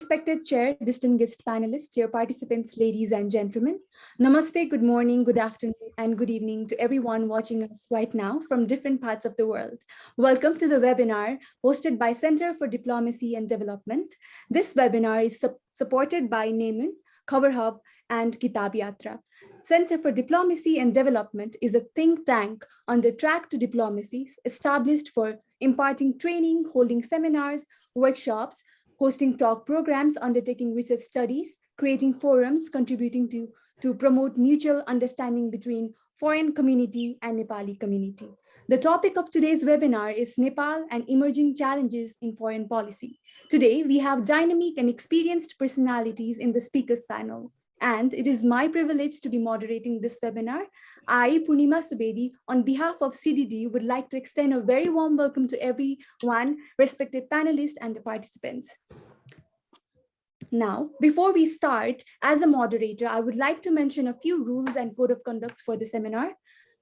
Respected Chair, distinguished panelists, dear participants, ladies and gentlemen, Namaste, good morning, good afternoon, and good evening to everyone watching us right now from different parts of the world. Welcome to the webinar hosted by Center for Diplomacy and Development. This webinar is supported by Neman, Cover Hub, and Kitab Yatra. Center for Diplomacy and Development is a think tank on the track to diplomacy established for imparting training, holding seminars, workshops, hosting talk programs, undertaking research studies, creating forums, contributing to promote mutual understanding between foreign community and Nepali community. The topic of today's webinar is Nepal and emerging challenges in foreign policy. Today, we have dynamic and experienced personalities in the speakers panel. And it is my privilege to be moderating this webinar. I, Purnima Subedi, on behalf of CDD, would like to extend a very warm welcome to everyone, respected panelists and the participants. Now, before we start, as a moderator, I would like to mention a few rules and code of conduct for the seminar.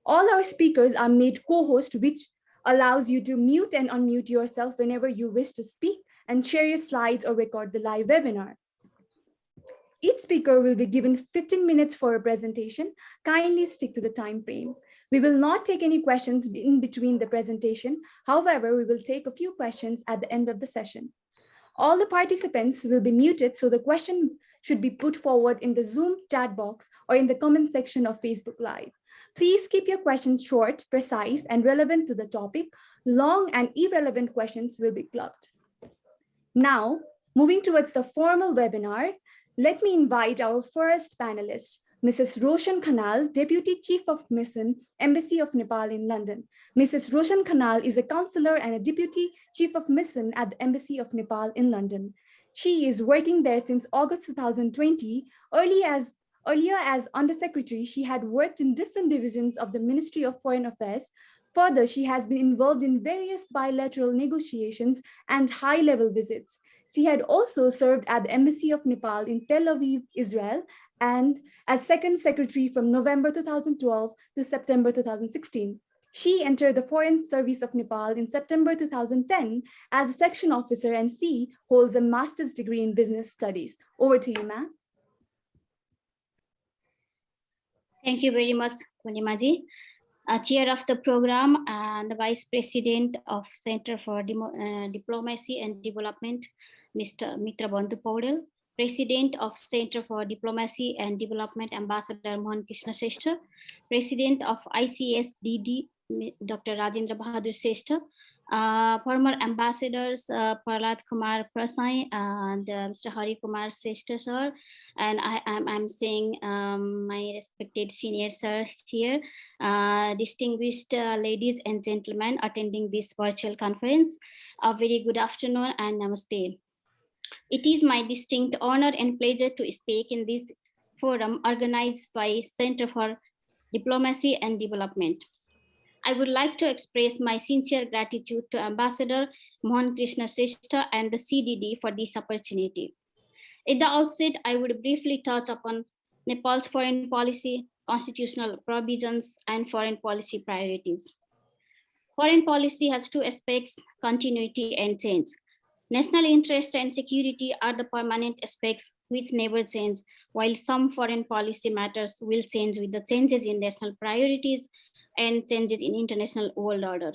All our speakers are made co-host, which allows you to mute and unmute yourself whenever you wish to speak and share your slides or record the live webinar. Each speaker will be given 15 minutes for a presentation. Kindly stick to the time frame. We will not take any questions in between the presentation. However, we will take a few questions at the end of the session. All the participants will be muted, so the question should be put forward in the Zoom chat box or in the comment section of Facebook Live. Please keep your questions short, precise, and relevant to the topic. Long and irrelevant questions will be clubbed. Now, moving towards the formal webinar, let me invite our first panelist, Mrs. Roshan Khanal, Deputy Chief of Mission, Embassy of Nepal in London. Mrs. Roshan Khanal is a counselor and a Deputy Chief of Mission at the Embassy of Nepal in London. She is working there since August 2020. Earlier as Undersecretary, she had worked in different divisions of the Ministry of Foreign Affairs. Further, she has been involved in various bilateral negotiations and high-level visits. She had also served at the Embassy of Nepal in Tel Aviv, Israel, and as Second Secretary from November 2012 to September 2016. She entered the Foreign Service of Nepal in September 2010 as a section officer, and she holds a master's degree in business studies. Over to you, ma'am. Thank you very much, Purnima-ji. Chair of the program and the Vice President of Center for Diplomacy and Development, Mr. Mitra Bandhu Paudel, President of Center for Diplomacy and Development, Ambassador Mohan Krishna Sreshta, President of ICSDD, Dr. Rajendra Bahadur Sreshta, former ambassadors Prahlad Kumar Prasai and Mr. Hari Kumar Sreshta sir, and I'm saying my respected senior sir here, distinguished ladies and gentlemen attending this virtual conference. A very good afternoon and namaste. It is my distinct honor and pleasure to speak in this forum organized by Center for Diplomacy and Development. I would like to express my sincere gratitude to Ambassador Mohan Krishna Sreshta and the CDD for this opportunity. At the outset, I would briefly touch upon Nepal's foreign policy, constitutional provisions, and foreign policy priorities. Foreign policy has two aspects: continuity and change. National interest and security are the permanent aspects which never change, while some foreign policy matters will change with the changes in national priorities and changes in international world order.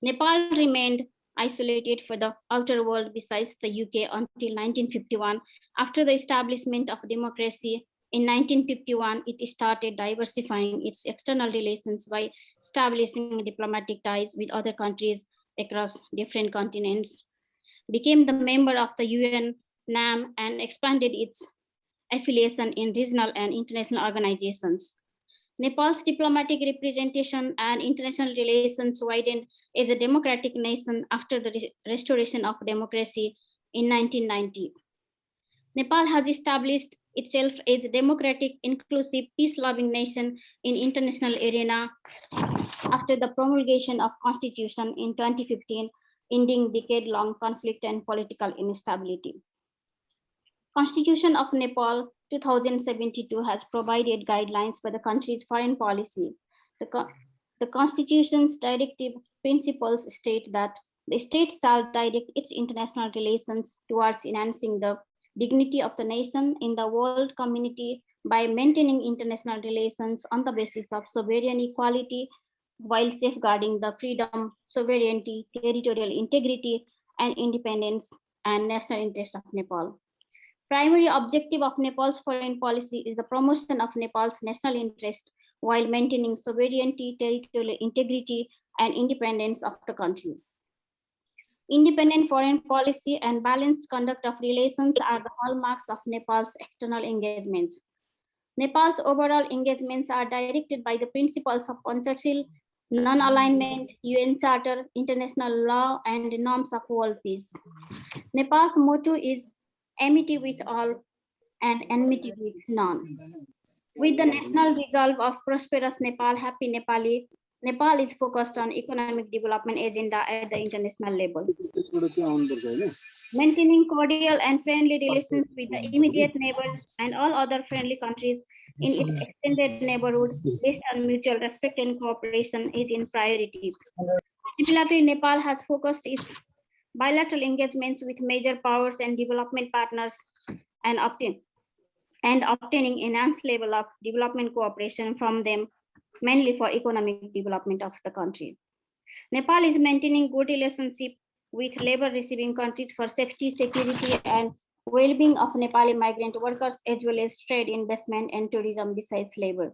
Nepal remained isolated for the outer world besides the UK until 1951. After the establishment of democracy in 1951, it started diversifying its external relations by establishing diplomatic ties with other countries across different continents, became the member of the UN, NAM, and expanded its affiliation in regional and international organizations. Nepal's diplomatic representation and international relations widened as a democratic nation after the restoration of democracy in 1990. Nepal has established itself as a democratic, inclusive, peace-loving nation in international arena after the promulgation of Constitution in 2015, ending decade-long conflict and political instability. Constitution of Nepal 2072 has provided guidelines for the country's foreign policy. The Constitution's directive principles state that The state shall direct its international relations towards enhancing the dignity of the nation in the world community by maintaining international relations on the basis of sovereign equality while safeguarding the freedom, sovereignty, territorial integrity, and independence and national interest of Nepal. Primary objective of Nepal's foreign policy is the promotion of Nepal's national interest while maintaining sovereignty, territorial integrity, and independence of the country. Independent foreign policy and balanced conduct of relations are the hallmarks of Nepal's external engagements. Nepal's overall engagements are directed by the principles of consensus, non-alignment, UN Charter, international law, and the norms of world peace. Nepal's motto is amity with all and enmity with none. With the national resolve of prosperous Nepal, happy Nepali, Nepal is focused on economic development agenda at the international level. Maintaining cordial and friendly relations with the immediate neighbors and all other friendly countries in its extended neighborhood based on mutual respect and cooperation is in priority. Similarly, Nepal has focused its bilateral engagements with major powers and development partners and obtaining enhanced level of development cooperation from them, mainly for economic development of the country. Nepal is maintaining good relationship with labor receiving countries for safety, security, and well-being of Nepali migrant workers, as well as trade, investment, and tourism besides labor.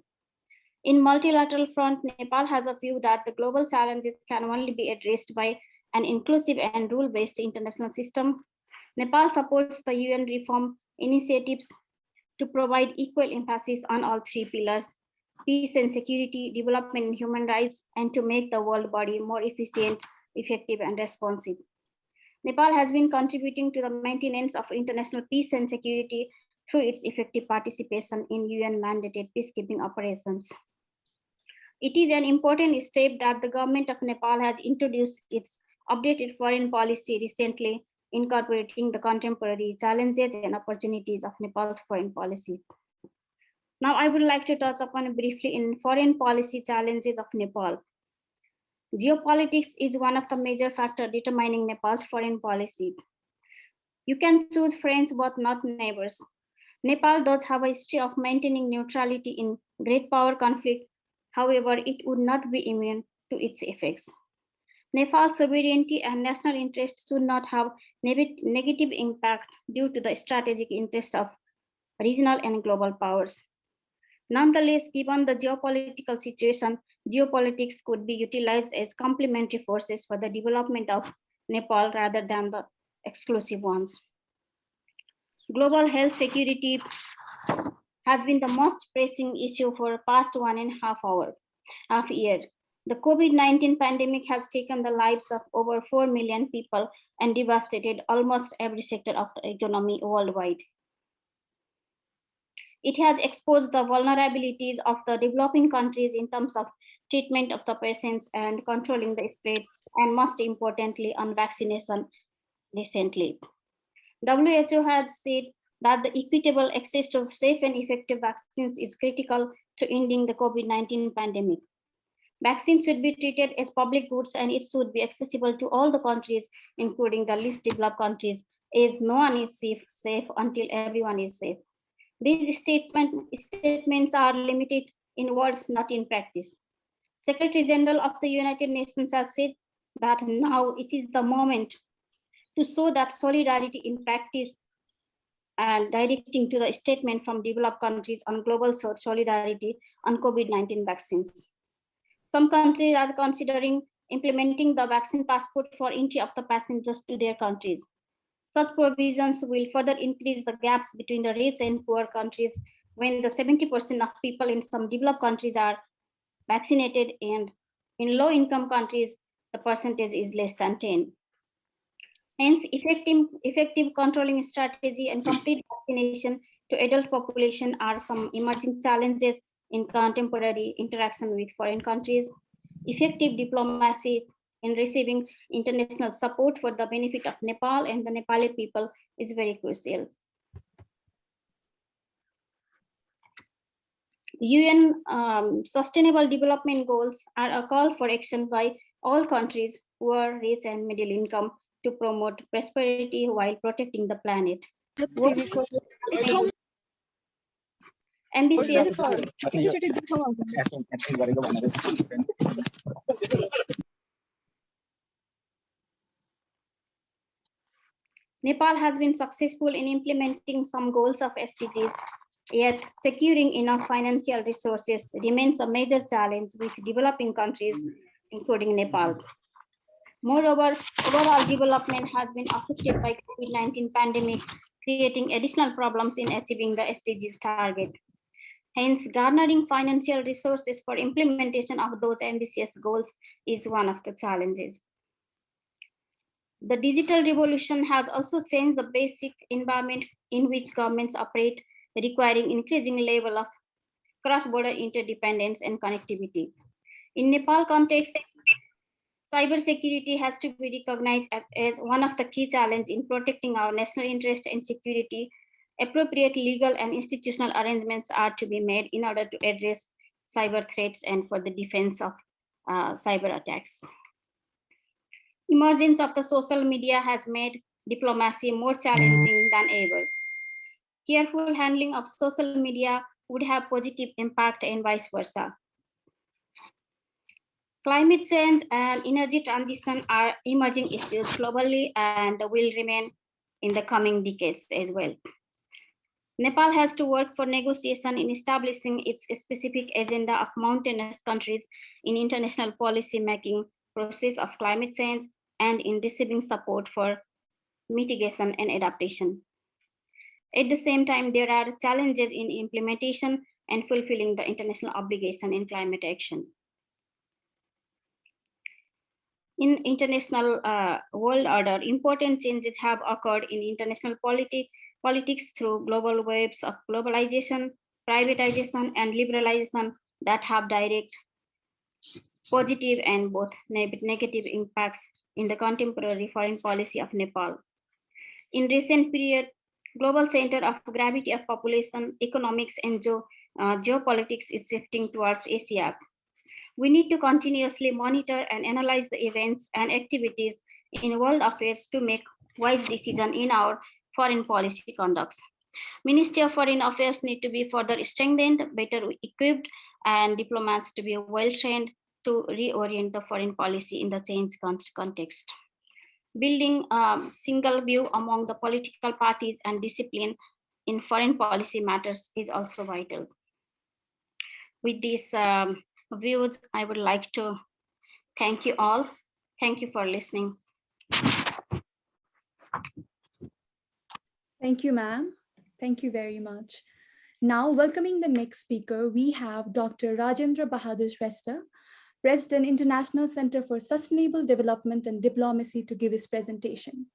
In multilateral front, Nepal has a view that the global challenges can only be addressed by an inclusive and rule-based international system. Nepal supports the UN reform initiatives to provide equal emphasis on all three pillars: peace and security, development and human rights, and to make the world body more efficient, effective, and responsive. Nepal has been contributing to the maintenance of international peace and security through its effective participation in UN-mandated peacekeeping operations. It is an important step that the government of Nepal has introduced its updated foreign policy recently, incorporating the contemporary challenges and opportunities of Nepal's foreign policy. Now, I would like to touch upon briefly in foreign policy challenges of Nepal. Geopolitics is one of the major factors determining Nepal's foreign policy. You can choose friends but not neighbors. Nepal does have a history of maintaining neutrality in great power conflict. However, it would not be immune to its effects. Nepal's sovereignty and national interests should not have negative impact due to the strategic interests of regional and global powers. Nonetheless, given the geopolitical situation, geopolitics could be utilized as complementary forces for the development of Nepal rather than the exclusive ones. Global health security has been the most pressing issue for the past 1.5 year. The COVID-19 pandemic has taken the lives of over 4 million people and devastated almost every sector of the economy worldwide. It has exposed the vulnerabilities of the developing countries in terms of treatment of the patients and controlling the spread, and most importantly, on vaccination recently. WHO has said that the equitable access to safe and effective vaccines is critical to ending the COVID-19 pandemic. Vaccines should be treated as public goods and it should be accessible to all the countries, including the least developed countries, as no one is safe until everyone is safe. These statements are limited in words, not in practice. Secretary General of the United Nations has said that now it is the moment to show that solidarity in practice and directing to the statement from developed countries on global solidarity on COVID-19 vaccines. Some countries are considering implementing the vaccine passport for entry of the passengers to their countries. Such provisions will further increase the gaps between the rich and poor countries when the 70% of people in some developed countries are vaccinated, and in low-income countries, the percentage is less than 10. Hence, effective controlling strategy and complete vaccination to adult population are some emerging challenges in contemporary interaction with foreign countries. Effective diplomacy in receiving international support for the benefit of Nepal and the Nepali people is very crucial. UN Sustainable Development Goals are a call for action by all countries, poor, rich, and middle income, to promote prosperity while protecting the planet. Ambitious Nepal has been successful in implementing some goals of SDGs, yet securing enough financial resources remains a major challenge with developing countries, including Nepal. Moreover, overall development has been affected by COVID-19 pandemic, creating additional problems in achieving the SDGs target. Hence, garnering financial resources for implementation of those ambitious goals is one of the challenges. The digital revolution has also changed the basic environment in which governments operate, requiring increasing level of cross-border interdependence and connectivity. In Nepal context, cybersecurity has to be recognized as one of the key challenges in protecting our national interest and security. Appropriate legal and institutional arrangements are to be made in order to address cyber threats and for the defense of cyber attacks. Emergence of the social media has made diplomacy more challenging than ever. Careful handling of social media would have positive impact and vice versa. Climate change and energy transition are emerging issues globally and will remain in the coming decades as well. Nepal has to work for negotiation in establishing its specific agenda of mountainous countries in international policy making process of climate change and in receiving support for mitigation and adaptation. At the same time, there are challenges in implementation and fulfilling the international obligation in climate action. In international world order, important changes have occurred in international politics through global waves of globalization, privatization, and liberalization that have direct positive and both negative impacts in the contemporary foreign policy of Nepal. In recent period, global center of gravity of population, economics, and geopolitics is shifting towards Asia. We need to continuously monitor and analyze the events and activities in world affairs to make wise decisions in our foreign policy conducts. Ministry of Foreign Affairs need to be further strengthened, better equipped, and diplomats to be well trained to reorient the foreign policy in the changed context. Building a single view among the political parties and discipline in foreign policy matters is also vital. With these views, I would like to thank you all. Thank you for listening. Thank you, ma'am. Thank you very much. Now, welcoming the next speaker, we have Dr. Rajendra Bahadur Shrestha, President, International Center for Sustainable Development and Diplomacy, to give his presentation.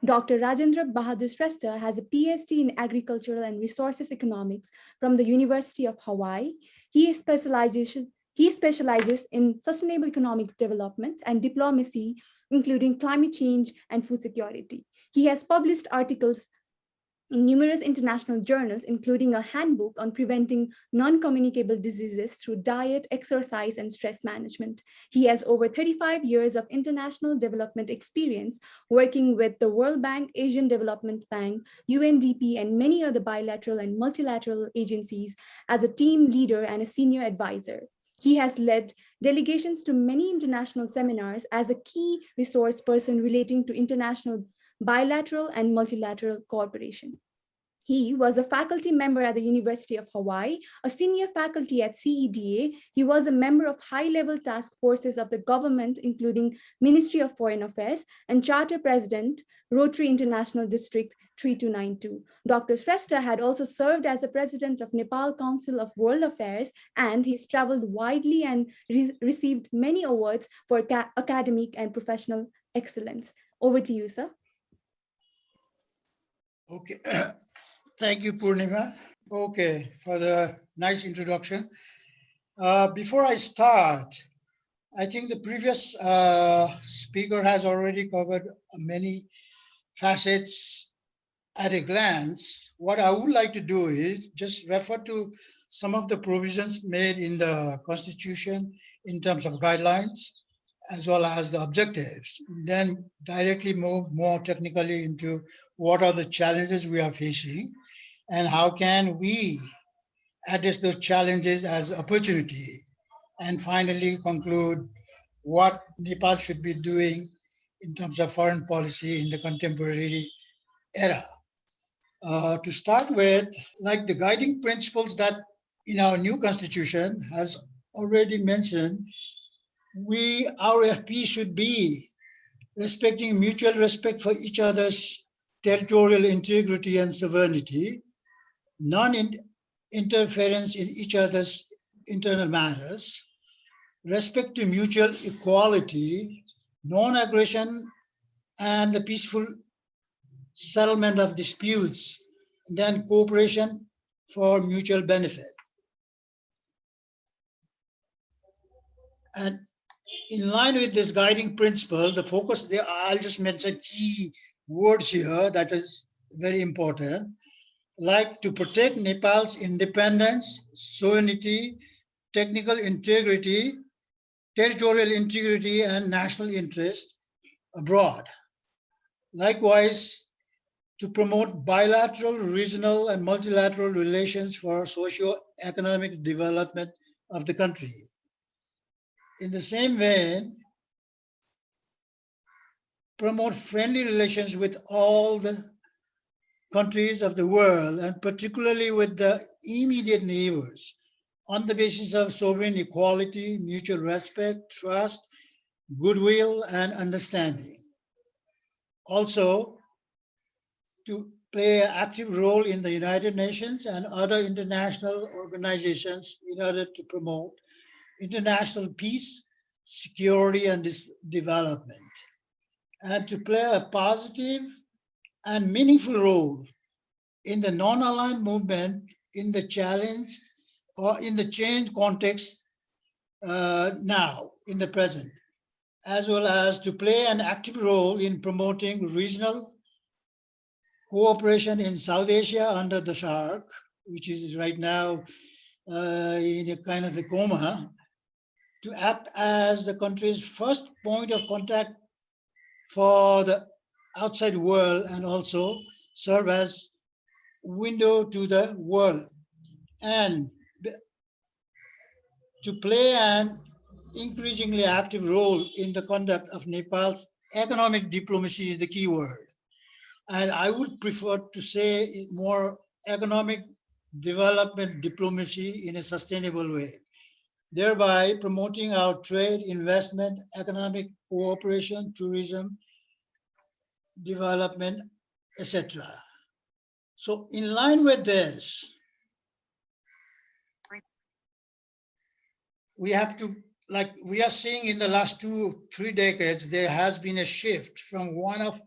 Dr. Rajendra Bahadur Shrestha has a PhD in Agricultural and Resources Economics from the University of Hawaii. He specializes in sustainable economic development and diplomacy, including climate change and food security. He has published articles in numerous international journals, including a handbook on preventing non-communicable diseases through diet, exercise, and stress management. He has over 35 years of international development experience working with the World Bank, Asian Development Bank, UNDP, and many other bilateral and multilateral agencies as a team leader and a senior advisor. He has led delegations to many international seminars as a key resource person relating to international bilateral and multilateral cooperation. He was a faculty member at the University of Hawaii, a senior faculty at CEDA. He was a member of high-level task forces of the government, including Ministry of Foreign Affairs, and Charter President, Rotary International District 3292. Dr. Shrestha had also served as the president of Nepal Council of World Affairs, and he's traveled widely and received many awards for academic and professional excellence. Over to you, sir. Okay, thank you, Purnima. Okay, for the nice introduction. Before I start, I think the previous speaker has already covered many facets at a glance. What I would like to do is just refer to some of the provisions made in the Constitution in terms of guidelines as well as the objectives, then directly move more technically into what are the challenges we are facing and how can we address those challenges as opportunity, and finally conclude what Nepal should be doing in terms of foreign policy in the contemporary era. To start with, like the guiding principles that in our new constitution has already mentioned, our FP should be respecting mutual respect for each other's territorial integrity and sovereignty, non-interference in each other's internal matters, respect to mutual equality, non-aggression, and the peaceful settlement of disputes, and then cooperation for mutual benefit. And in line with this guiding principle, the focus there, I'll just mention key words here that is very important, like to protect Nepal's independence, sovereignty, technical integrity, territorial integrity, and national interest abroad. Likewise, to promote bilateral, regional, and multilateral relations for socio-economic development of the country. In the same vein, promote friendly relations with all the countries of the world, and particularly with the immediate neighbors, on the basis of sovereign equality, mutual respect, trust, goodwill, and understanding. Also, to play an active role in the United Nations and other international organizations in order to promote international peace, security, and development, and to play a positive and meaningful role in the non-aligned movement in the challenge or in the change context now, in the present, as well as to play an active role in promoting regional cooperation in South Asia under the SAARC, which is right now in a kind of a coma, to act as the country's first point of contact for the outside world and also serve as window to the world, and to play an increasingly active role in the conduct of Nepal's economic diplomacy is the key word. And I would prefer to say more economic development diplomacy in a sustainable way, thereby promoting our trade, investment, economic cooperation, tourism, development, etc. So in line with this, we have to, like we are seeing in the last 2-3 decades, there has been a shift from one of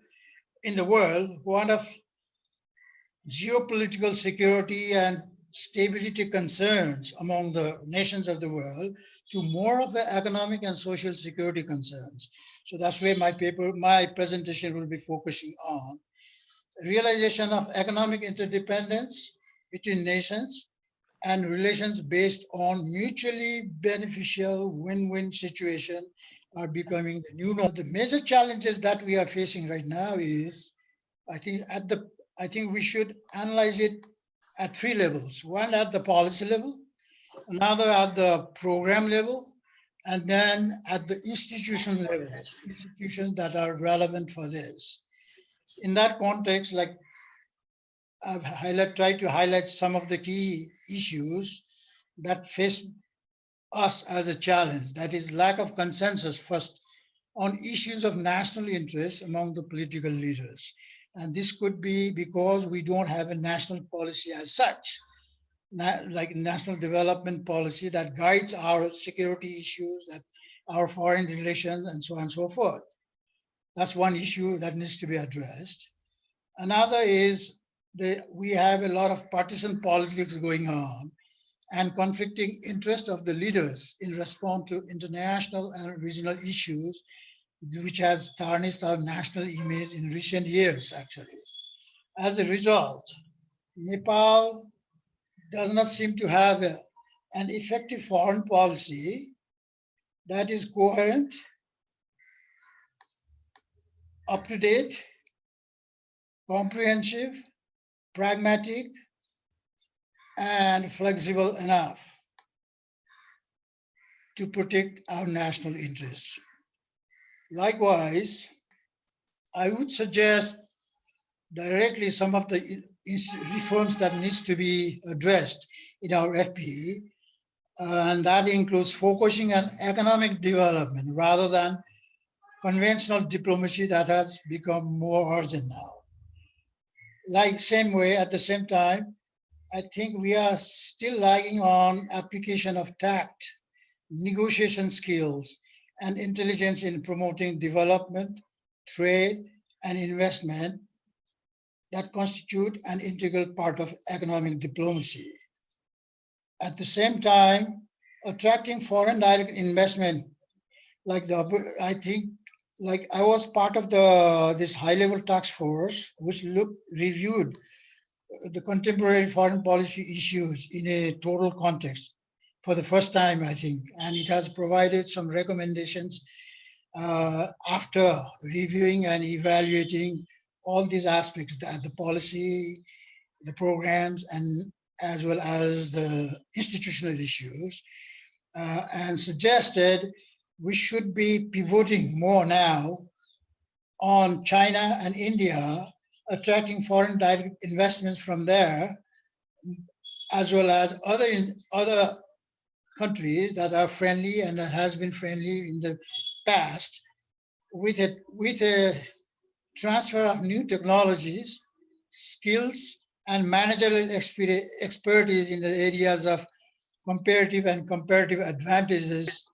geopolitical security and stability concerns among the nations of the world to more of the economic and social security concerns. So that's where my presentation will be focusing on. Realization of economic interdependence between nations and relations based on mutually beneficial win-win situation are becoming the new norm. The major challenges that we are facing right now is, I think we should analyze it at 3 levels. One at the policy level, another at the program level, and then at the institutional level, institutions that are relevant for this. In that context, like I've tried to highlight some of the key issues that face us as a challenge. That is lack of consensus first on issues of national interest among the political leaders. And this could be because we don't have a national policy as such, like national development policy that guides our security issues, that our foreign relations, and so on and so forth. That's one issue that needs to be addressed. Another is we have a lot of partisan politics going on and conflicting interest of the leaders in response to international and regional issues, which has tarnished our national image in recent years, actually. As a result, Nepal does not seem to have an effective foreign policy that is coherent up-to-date, comprehensive, pragmatic, and flexible enough to protect our national interests. Likewise, I would suggest directly some of the reforms that needs to be addressed in our FPE, and that includes focusing on economic development rather than conventional diplomacy that has become more urgent now. Like same way, at the same time, I think we are still lagging on application of tact, negotiation skills, and intelligence in promoting development, trade, and investment that constitute an integral part of economic diplomacy. At the same time, attracting foreign direct investment, I think, like I was part of this high-level task force which reviewed the contemporary foreign policy issues in a total context for the first time, I think, and it has provided some recommendations after reviewing and evaluating all these aspects, the policy, the programs, and as well as the institutional issues, and suggested we should be pivoting more now on China and India, attracting foreign direct investments from there, as well as other countries that are friendly and that has been friendly in the past, with a transfer of new technologies, skills, and managerial expertise in the areas of comparative advantages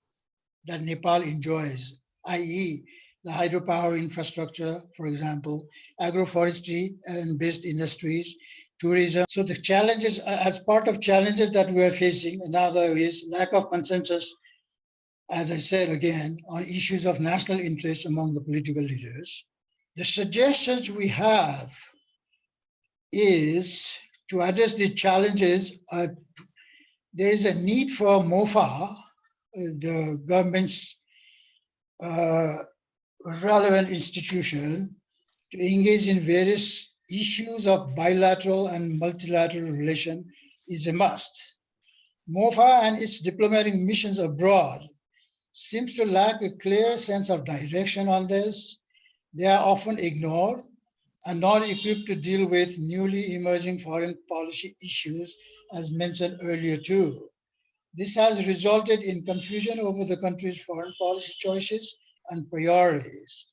that Nepal enjoys, i.e., the hydropower infrastructure, for example, agroforestry and based industries, tourism. So the challenges, as part of challenges that we are facing, another is lack of consensus, as I said again, on issues of national interest among the political leaders. The suggestions we have is to address these challenges. There is a need for MOFA, the government's relevant institution, to engage in various issues of bilateral and multilateral relation is a must. MOFA and its diplomatic missions abroad seems to lack a clear sense of direction on this. They are often ignored and not equipped to deal with newly emerging foreign policy issues, as mentioned earlier too. This has resulted in confusion over the country's foreign policy choices and priorities.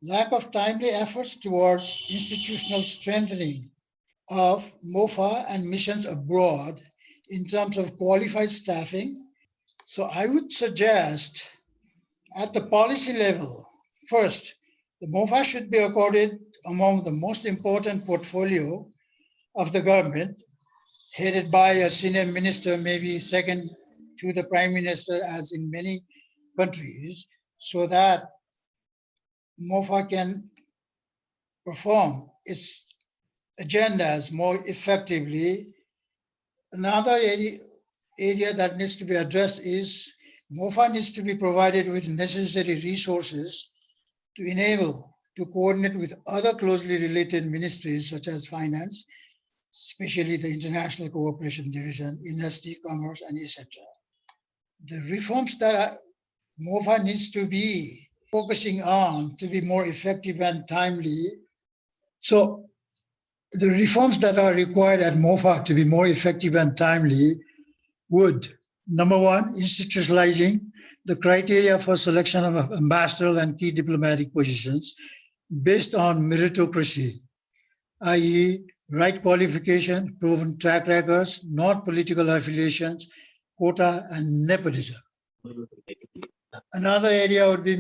Lack of timely efforts towards institutional strengthening of MOFA and missions abroad in terms of qualified staffing. So I would suggest at the policy level, first, the MOFA should be accorded among the most important portfolio of the government, headed by a senior minister, maybe second to the prime minister, as in many countries, so that MOFA can perform its agendas more effectively. Another area that needs to be addressed is MOFA needs to be provided with necessary resources to enable to coordinate with other closely related ministries such as finance, especially the International Cooperation Division, Industry, Commerce, and etc. The reforms that MOFA needs to be focusing on to be more effective and timely. So the reforms that are required at MOFA to be more effective and timely would, number one, institutionalizing the criteria for selection of ambassadorial and key diplomatic positions based on meritocracy, i.e., right qualification, proven track records, not political affiliations, quota, and nepotism. Another area would be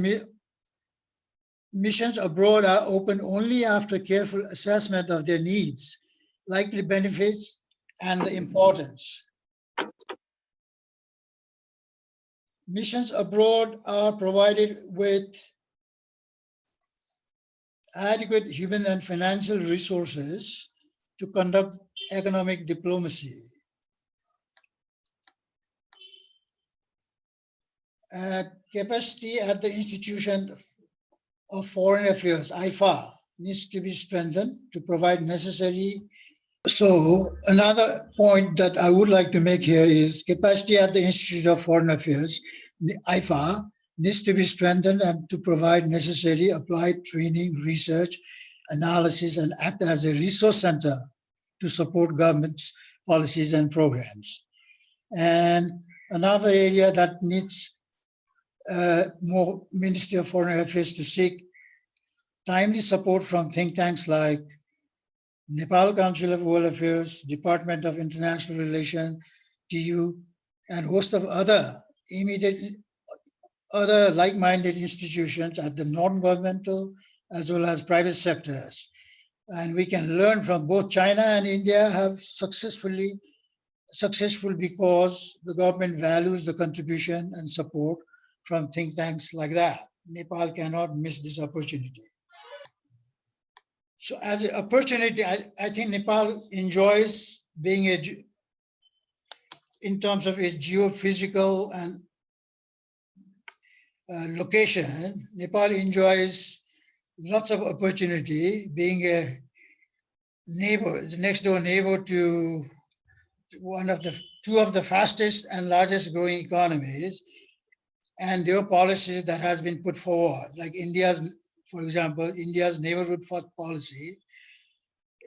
missions abroad are open only after careful assessment of their needs, likely benefits, and the importance. Missions abroad are provided with adequate human and financial resources to conduct economic diplomacy. Capacity at the institution of Foreign Affairs, IFA, needs to be strengthened to provide necessary. So another point that I would like to make here is capacity at the Institute of Foreign Affairs, the IFA, needs to be strengthened and to provide necessary applied training, research, analysis, and act as a resource center to support government's policies and programs. And another area that needs more Ministry of Foreign Affairs to seek timely support from think tanks like Nepal Council of World Affairs, Department of International Relations, TU, and host of other like-minded institutions at the non-governmental as well as private sectors. And we can learn from both China and India have successful because the government values the contribution and support from think tanks like that. Nepal cannot miss this opportunity. So as an opportunity, I think Nepal enjoys being in terms of its geophysical and location, Nepal enjoys lots of opportunity being a neighbor, the next door neighbor to two of the fastest and largest growing economies, and their policies that has been put forward, like for example, India's neighborhood first policy.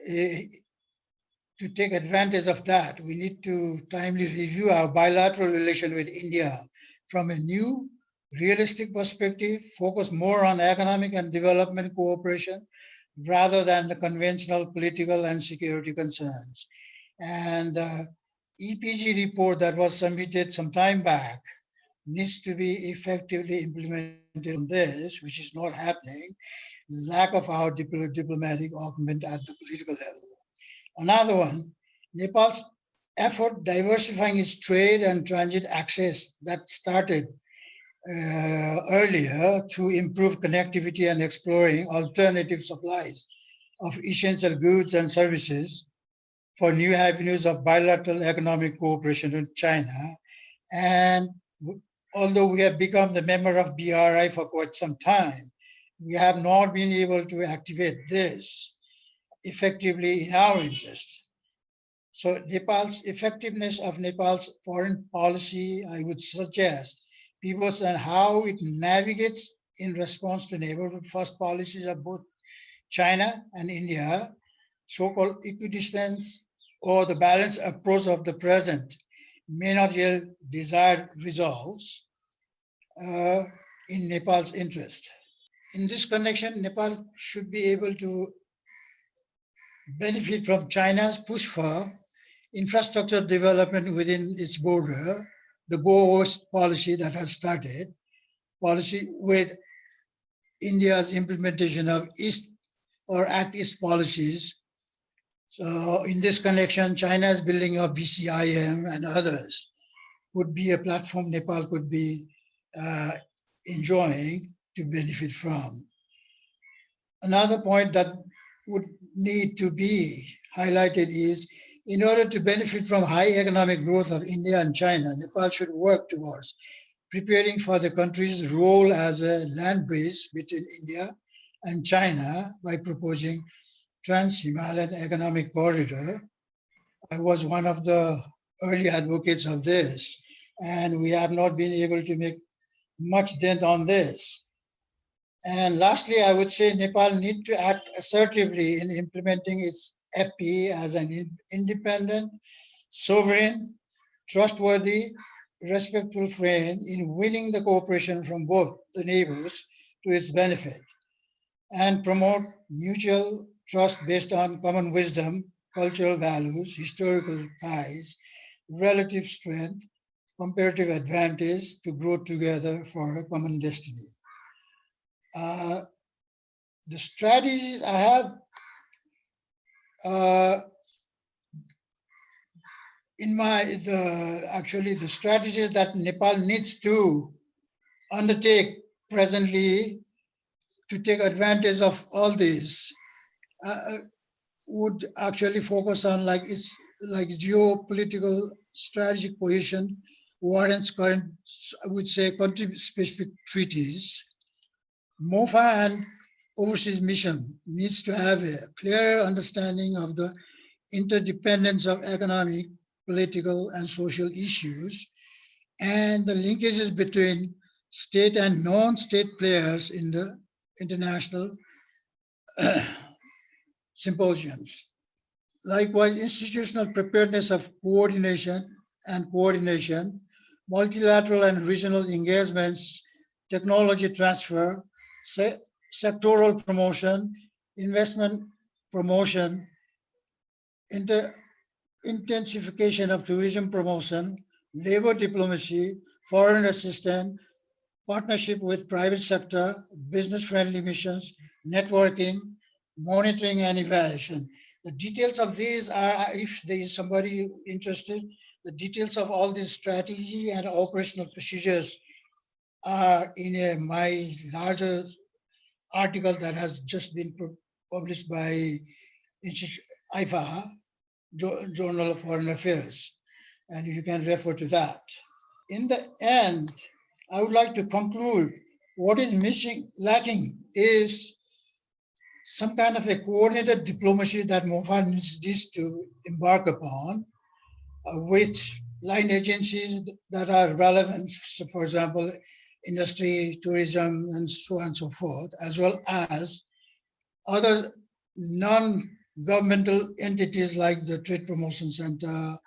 To take advantage of that, we need to timely review our bilateral relation with India from a new, realistic perspective, focus more on economic and development cooperation rather than the conventional political and security concerns. And the EPG report that was submitted some time back needs to be effectively implemented on this, which is not happening, lack of our diplomatic augment at the political level. Another one, Nepal's effort diversifying its trade and transit access that started earlier to improve connectivity and exploring alternative supplies of essential goods and services for new avenues of bilateral economic cooperation with China. And although we have become the member of BRI for quite some time, we have not been able to activate this effectively in our interest. So Nepal's effectiveness of Nepal's foreign policy, I would suggest, pivots on how it navigates in response to neighborhood first policies of both China and India, so-called equidistance or the balanced approach of the present may not yield desired results in Nepal's interest. In this connection, Nepal should be able to benefit from China's push for infrastructure development within its border, the Go West policy that has started, policy with India's implementation of East or Act East policies. So in this connection, China's building of BCIM and others would be a platform Nepal could be enjoying to benefit from. Another point that would need to be highlighted is, in order to benefit from high economic growth of India and China, Nepal should work towards preparing for the country's role as a land bridge between India and China by proposing Trans-Himalayan Economic Corridor. I was one of the early advocates of this, and we have not been able to make much dent on this. And lastly, I would say Nepal needs to act assertively in implementing its FPA as an independent, sovereign, trustworthy, respectful friend in winning the cooperation from both the neighbors to its benefit, and promote mutual trust based on common wisdom, cultural values, historical ties, relative strength, comparative advantage to grow together for a common destiny. The strategies I have the strategies that Nepal needs to undertake presently to take advantage of all these would actually focus on its geopolitical strategic position warrants current, I would say, country-specific treaties, MOFA and overseas mission needs to have a clear understanding of the interdependence of economic, political, and social issues, and the linkages between state and non-state players in the international symposiums. Likewise, institutional preparedness of coordination, multilateral and regional engagements, technology transfer, sectoral promotion, investment promotion, intensification of tourism promotion, labor diplomacy, foreign assistance, partnership with private sector, business-friendly missions, networking, monitoring, and evaluation. The details of these are, if there is somebody interested, the details of all this strategy and operational procedures are in my larger article that has just been published by IFA, Journal of Foreign Affairs, and you can refer to that. In the end, I would like to conclude what is lacking is some kind of a coordinated diplomacy that MOFA needs to embark upon with line agencies that are relevant, so for example, industry, tourism, and so on and so forth, as well as other non-governmental entities like the Trade Promotion Center,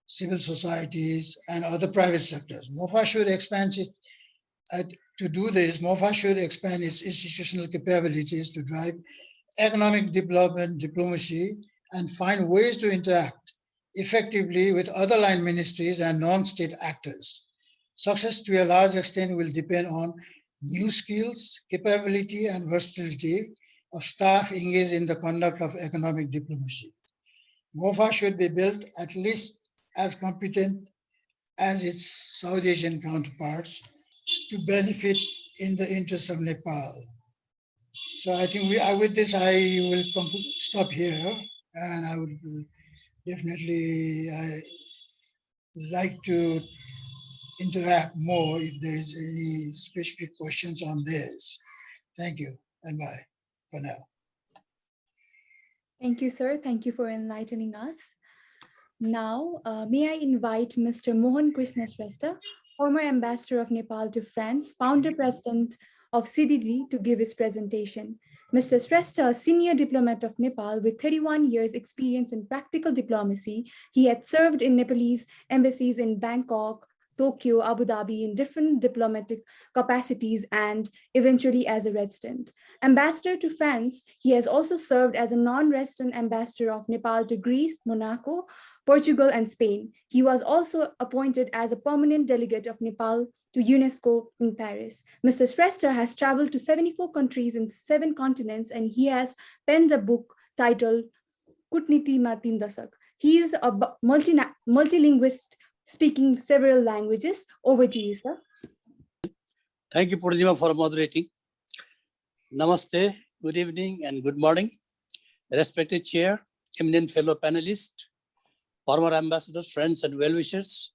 civil societies, and other private sectors. MOFA should expand to do this, MOFA should expand its institutional capabilities to drive economic development, diplomacy, and find ways to interact effectively with other line ministries and non-state actors. Success to a large extent will depend on new skills, capability, and versatility of staff engaged in the conduct of economic diplomacy. MOFA should be built at least as competent as its South Asian counterparts to benefit in the interest of Nepal. So I think with this, I will stop here, and I would definitely like to interact more if there is any specific questions on this. Thank you, and bye for now. Thank you, sir. Thank you for enlightening us. Now, may I invite Mr. Mohan Krishna Shrestha, former ambassador of Nepal to France, founder president of CDD, to give his presentation. Mr. Shrestha, a senior diplomat of Nepal with 31 years experience in practical diplomacy, he had served in Nepalese embassies in Bangkok, Tokyo, Abu Dhabi in different diplomatic capacities and eventually as a resident. Ambassador to France, he has also served as a non-resident ambassador of Nepal to Greece, Monaco, Portugal, and Spain. He was also appointed as a permanent delegate of Nepal to UNESCO in Paris. Mr. Shrestha has traveled to 74 countries in 7 continents, and he has penned a book titled Kutniti Ma Tin Dasak. He is a multilinguist speaking several languages. Over to you, sir. Thank you, Purnima, for moderating. Namaste, good evening, and good morning. Respected chair, eminent fellow panelists, former ambassadors, friends, and well-wishers,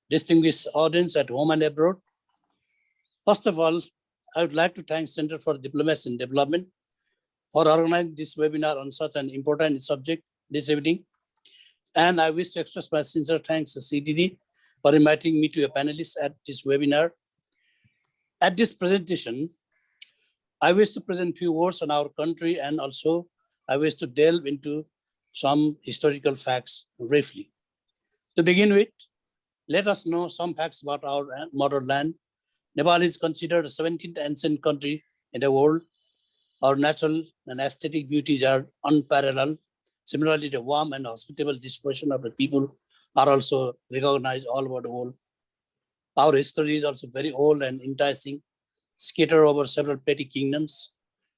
distinguished audience at home and abroad. First of all, I would like to thank Center for Diplomacy and Development for organizing this webinar on such an important subject this evening. And I wish to express my sincere thanks to CDD for inviting me to a panelist at this webinar. At this presentation, I wish to present a few words on our country, and also I wish to delve into some historical facts briefly. To begin with, let us know some facts about our motherland. Nepal is considered the 17th ancient country in the world. Our natural and aesthetic beauties are unparalleled. Similarly, the warm and hospitable disposition of the people are also recognized all over the world. Our history is also very old and enticing, scattered over several petty kingdoms.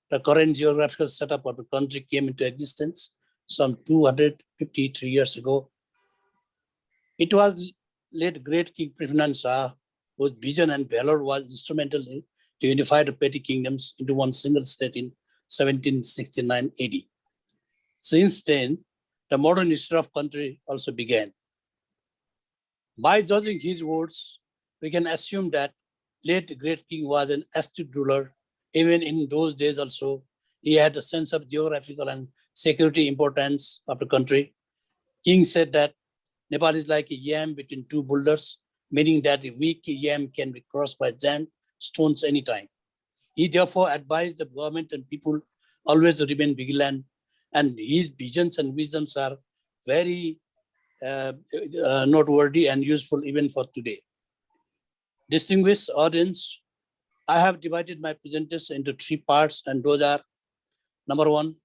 The current geographical setup of the country came into existence some 253 years ago. It was late great King Prithviraj Shah, whose vision and valor was instrumental to unify the petty kingdoms into one single state in 1769 AD. Since then, the modern history of country also began. By judging his words, we can assume that late great king was an astute ruler, Even in those days also, he had a sense of geographical and security importance of the country. King said that Nepal is like a yam between two boulders, meaning that a weak yam can be crossed by giant stones anytime. He therefore advised the government and people always to remain vigilant, and his visions and wisdoms are very noteworthy and useful even for today. Distinguished audience, I have divided my presentation into three parts, and those are: number one,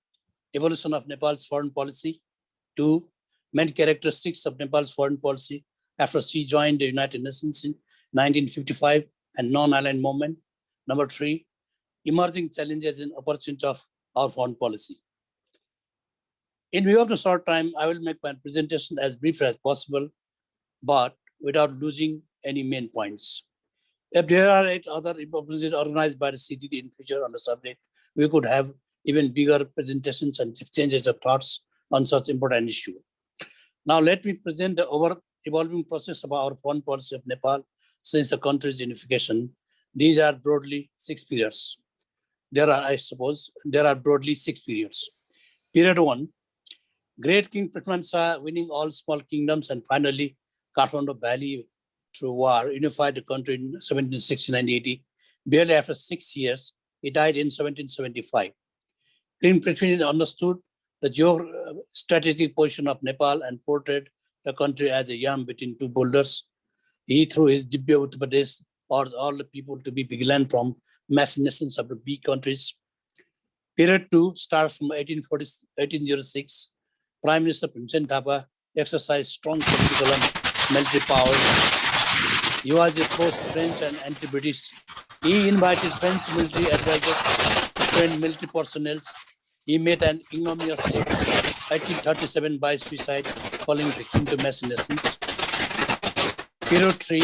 evolution of Nepal's foreign policy; two, main characteristics of Nepal's foreign policy after she joined the United Nations in 1955 and non-aligned movement; number three, emerging challenges and opportunities of our foreign policy. In view of the short time, I will make my presentation as brief as possible, but without losing any main points. If there are 8 other opportunities organized by the CDD in future on the subject, we could have even bigger presentations and exchanges of thoughts on such important issue. Now let me present the evolving process of our foreign policy of Nepal since the country's unification. These are broadly 6 periods. There are broadly 6 periods. Period 1, Great King Prithman Shah winning all small kingdoms and finally Kathmandu Valley through war unified the country in 1769-80. Barely after 6 years, he died in 1775. King Prithvi understood the strategic position of Nepal and portrayed the country as a yam between two boulders. He, through his Dibya Uttar Pradesh, urged all the people to be vigilant from machinations of the big countries. Period 2 starts from 1806. Prime Minister Premchand Thapa exercised strong political and military power. He was opposed French and anti-British. He invited French military advisors to train military personnel. He made an ignominious 1837 by suicide, falling victim to machinations. Period 3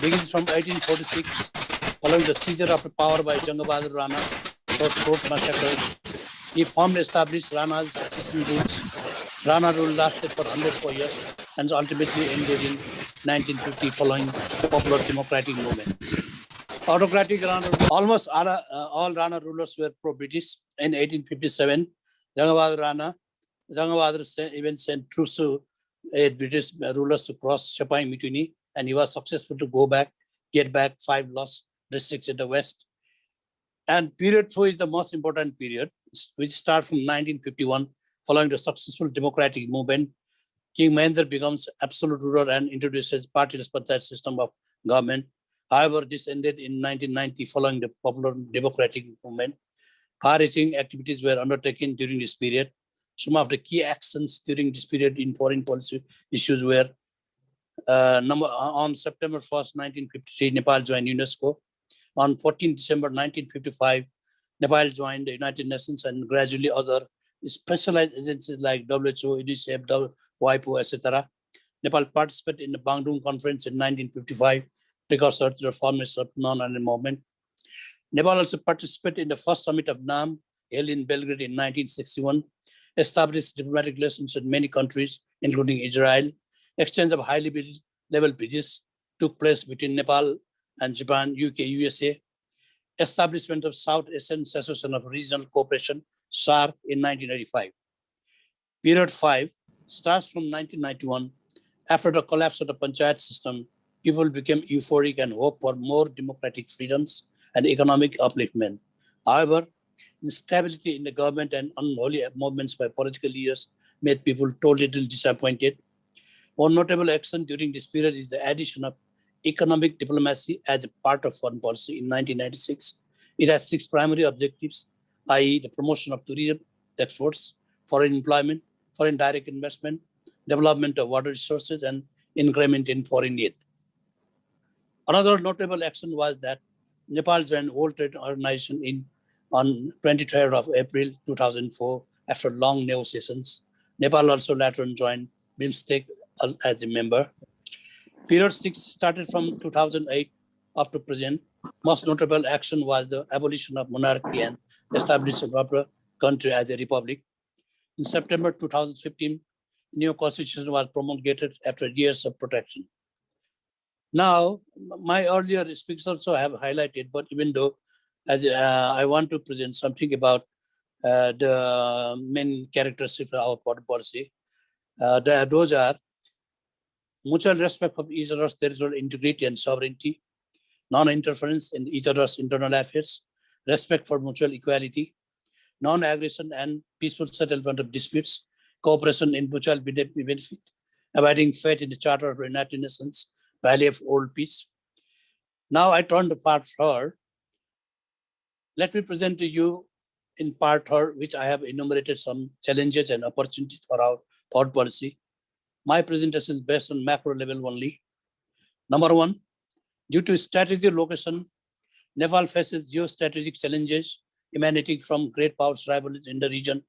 begins from 1846, following the seizure of power by Jangabahadur Rana for court massacre. He formally established Rana's succession rules. Rana rule lasted for 104 years and ultimately ended in 1950 following the popular democratic movement. Autocratic Rana, almost all Rana rulers were pro-British. In 1857, Jangabahadur even sent troops to aid British rulers to cross Chapai Mutiny, and he was successful to get back 5 lost districts in the west. And period 4 is the most important period, which starts from 1951, following the successful democratic movement. King Mahendra becomes absolute ruler and introduces partyless panchayat system of government. However, this ended in 1990 following the popular democratic movement. Far-reaching activities were undertaken during this period. Some of the key actions during this period in foreign policy issues were on September 1st, 1953, Nepal joined UNESCO. On 14 December 1955, Nepal joined the United Nations and gradually other specialized agencies like WHO, UNICEF, WIPO, etc. Nepal participated in the Bandung Conference in 1955, precursor to the formation of non-aligned movement. Nepal also participated in the first summit of NAM, held in Belgrade in 1961, established diplomatic relations with many countries, including Israel. Exchange of high-level bridges took place between Nepal and Japan, UK, USA. Establishment of South Asian Association of Regional Cooperation, SAARC, in 1985. Period 5 starts from 1991. After the collapse of the panchayat system, people became euphoric and hoped for more democratic freedoms and economic upliftment. However, instability in the government and unholy movements by political leaders made people totally disappointed. One notable action during this period is the addition of economic diplomacy as a part of foreign policy in 1996. It has 6 primary objectives, i.e. the promotion of tourism, exports, foreign employment, foreign direct investment, development of water resources, and increment in foreign aid. Another notable action was that Nepal joined World Trade Organization on 23rd of April 2004 after long negotiations. Nepal also later joined BIMSTEC as a member. Period 6 started from 2008 up to present. Most notable action was the abolition of monarchy and establishment of the country as a republic. In September 2015, new constitution was promulgated after years of protection. Now, my earlier speakers also have highlighted, but even though as I want to present something about the main characteristics of our foreign policy. Those are mutual respect for each other's territorial integrity and sovereignty, non-interference in each other's internal affairs, respect for mutual equality, non-aggression and peaceful settlement of disputes, cooperation in mutual benefit, abiding faith in the Charter of the United Nations, value of world peace. Now I turn to part 4. Let me present to you in part 4, which I have enumerated some challenges and opportunities for our foreign policy. My presentation is based on macro level only. Number 1, due to strategic location, Nepal faces geostrategic challenges emanating from great powers rivalries in the region.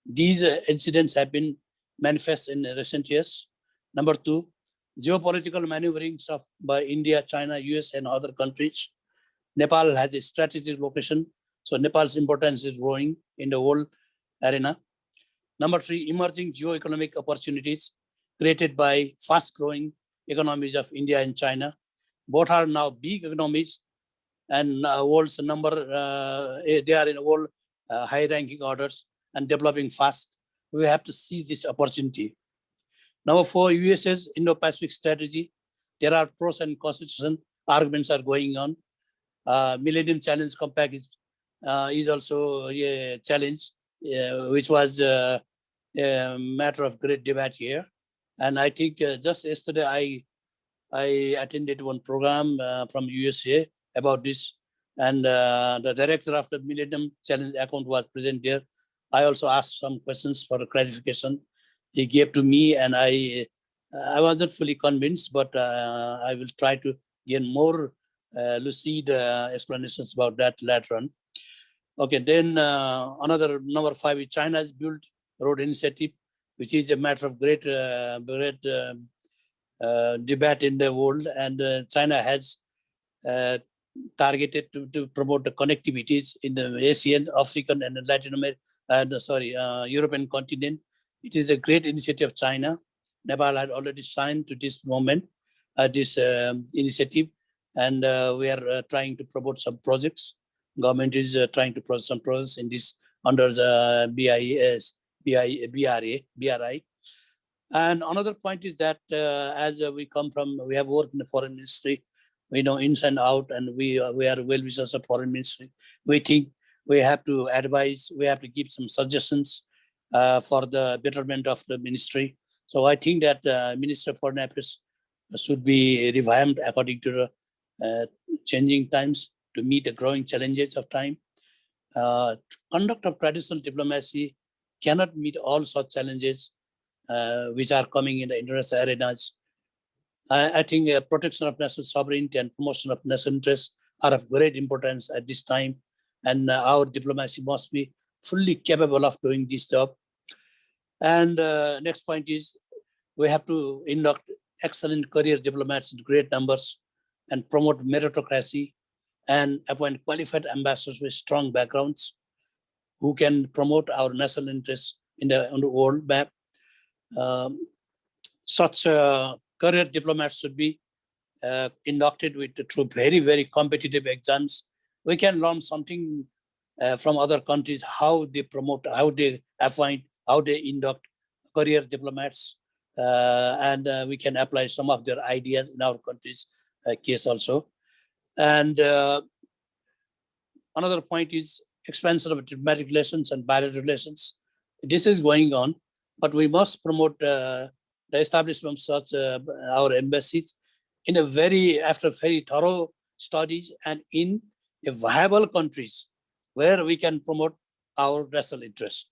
These incidents have been manifest in recent years. Number 2, geopolitical maneuverings by India, China, US, and other countries. Nepal has a strategic location, so Nepal's importance is growing in the world arena. Number 3, emerging geo-economic opportunities created by fast-growing economies of India and China. Both are now big economies, and world's number, they are in world high-ranking orders and developing fast. We have to seize this opportunity. Number 4, USA's Indo-Pacific strategy. There are pros and cons. Arguments are going on. Millennium Challenge Compact is also a challenge, which was a matter of great debate here. And I think just yesterday I attended one program from USA about this, and the director of the Millennium Challenge account was present there. I also asked some questions for clarification. He gave to me, and I was not fully convinced, but I will try to gain more lucid explanations about that later on. Okay, then another number 5 is China's Build Road Initiative, which is a matter of great debate in the world, and China has targeted to promote the connectivities in the Asian, African, and Latin America, European continent. It is a great initiative of China. Nepal had already signed to this moment, this initiative, and we are trying to promote some projects. Government is trying to promote some projects in this under the BRI. And another point is that as we have worked in the foreign ministry, we know ins and out, and we are well-wishers of foreign ministry. We think we have to advise, we have to give some suggestions for the betterment of the ministry. So I think that Minister of Foreign Affairs should be revamped according to the changing times to meet the growing challenges of time. Conduct of traditional diplomacy cannot meet all such challenges which are coming in the international arenas. I think protection of national sovereignty and promotion of national interests are of great importance at this time, and our diplomacy must be fully capable of doing this job. And next point is we have to induct excellent career diplomats in great numbers and promote meritocracy and appoint qualified ambassadors with strong backgrounds who can promote our national interests on the world map. Such career diplomats should be inducted through very, very competitive exams. We can learn something from other countries, how they promote, how they appoint, how they induct career diplomats, and we can apply some of their ideas in our country's case also. And another point is expansion of diplomatic relations and bilateral relations. This is going on, but we must promote the establishment of such our embassies in after very thorough studies and in a viable countries where we can promote our national interest.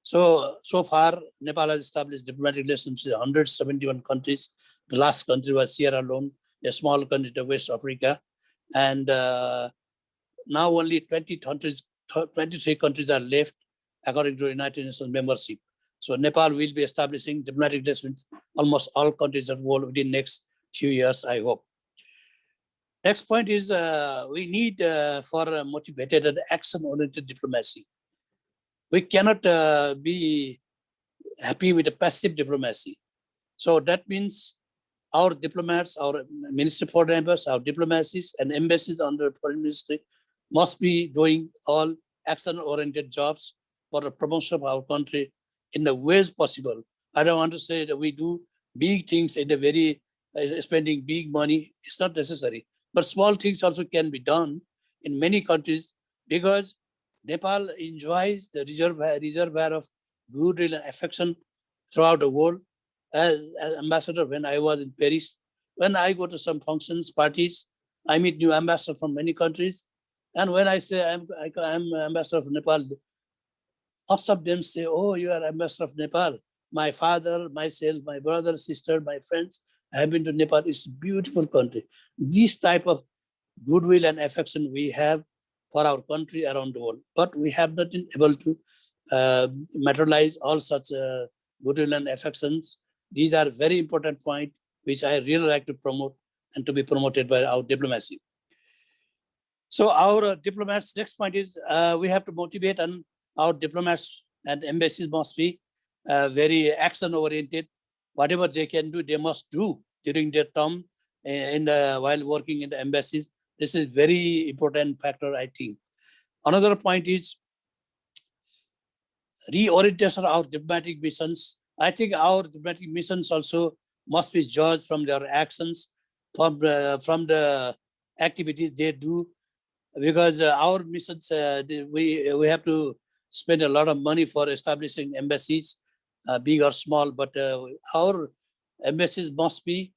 So far, Nepal has established diplomatic relations with 171 countries. The last country was Sierra Leone, a small country of West Africa. And now only 23 countries are left according to United Nations membership. So Nepal will be establishing diplomatic relations with almost all countries of the world within the next few years, I hope. Next point is we need for motivated and action-oriented diplomacy. We cannot be happy with a passive diplomacy. So that means our diplomats, our Ministry of Foreign Affairs, our diplomacies and embassies under the Foreign Ministry must be doing all action-oriented jobs for the promotion of our country in the ways possible. I don't want to say that we do big things in the very spending big money. It's not necessary, but small things also can be done in many countries, because Nepal enjoys the reservoir of goodwill and affection throughout the world. As ambassador, when I was in Paris, when I go to some functions, parties, I meet new ambassadors from many countries. And when I say I'm ambassador of Nepal, most of them say, "Oh, you are ambassador of Nepal." My father, myself, my brother, sister, my friends have been to Nepal. It's a beautiful country. This type of goodwill and affection we have for our country around the world, but we have not been able to materialize all such goodwill and affections. These are very important points which I really like to promote and to be promoted by our diplomacy. So our diplomats, next point is we have to motivate, and our diplomats and embassies must be very action oriented. Whatever they can do, they must do during their term while working in the embassies. This is very important factor, I think. Another point is reorientation of our diplomatic missions. I think our diplomatic missions also must be judged from their actions, from the activities they do, because our missions, we have to spend a lot of money for establishing embassies, big or small, but our embassies must be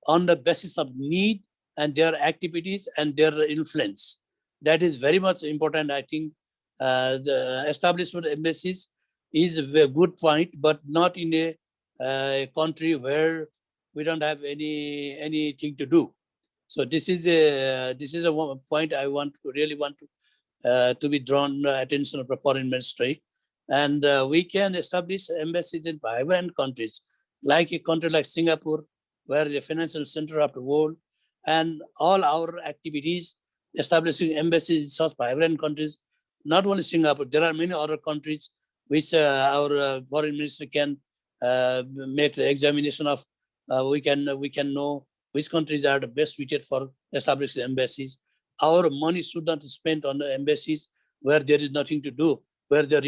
on the basis of need and their activities and their influence. That is very much important. I think the establishment of embassies is a good point, but not in a country where we don't have anything to do. So this is a point I really want to be drawn attention of the foreign ministry, and we can establish embassies in vibrant countries, like a country like Singapore, where the financial center of the world, and all our activities establishing embassies in such vibrant countries. Not only Singapore, there are many other countries which our foreign ministry can make the examination of. We can know which countries are the best suited for establishing embassies. Our money should not be spent on the embassies where there is nothing to do, where the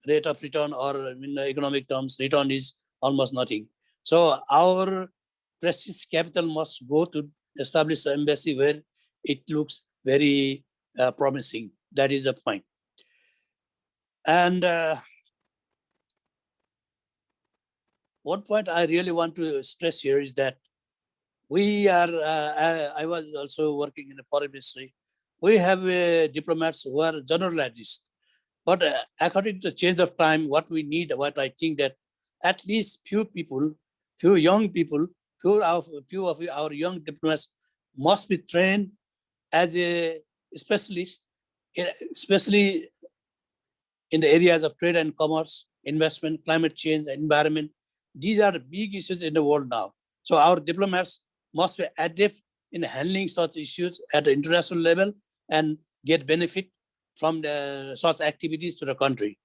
rate of return, or in economic terms, return is almost nothing. So our precious capital must go to establish an embassy where it looks very promising. That is the point. And one point I really want to stress here is that we are, I was also working in the foreign ministry. We have diplomats who are generalists. But according to the change of time, what we need, what I think that at least few young people, few of our young diplomats must be trained as a specialist, especially in the areas of trade and commerce, investment, climate change, environment. These are the big issues in the world now. So our diplomats must be adept in handling such issues at the international level and get benefit from such activities to the country.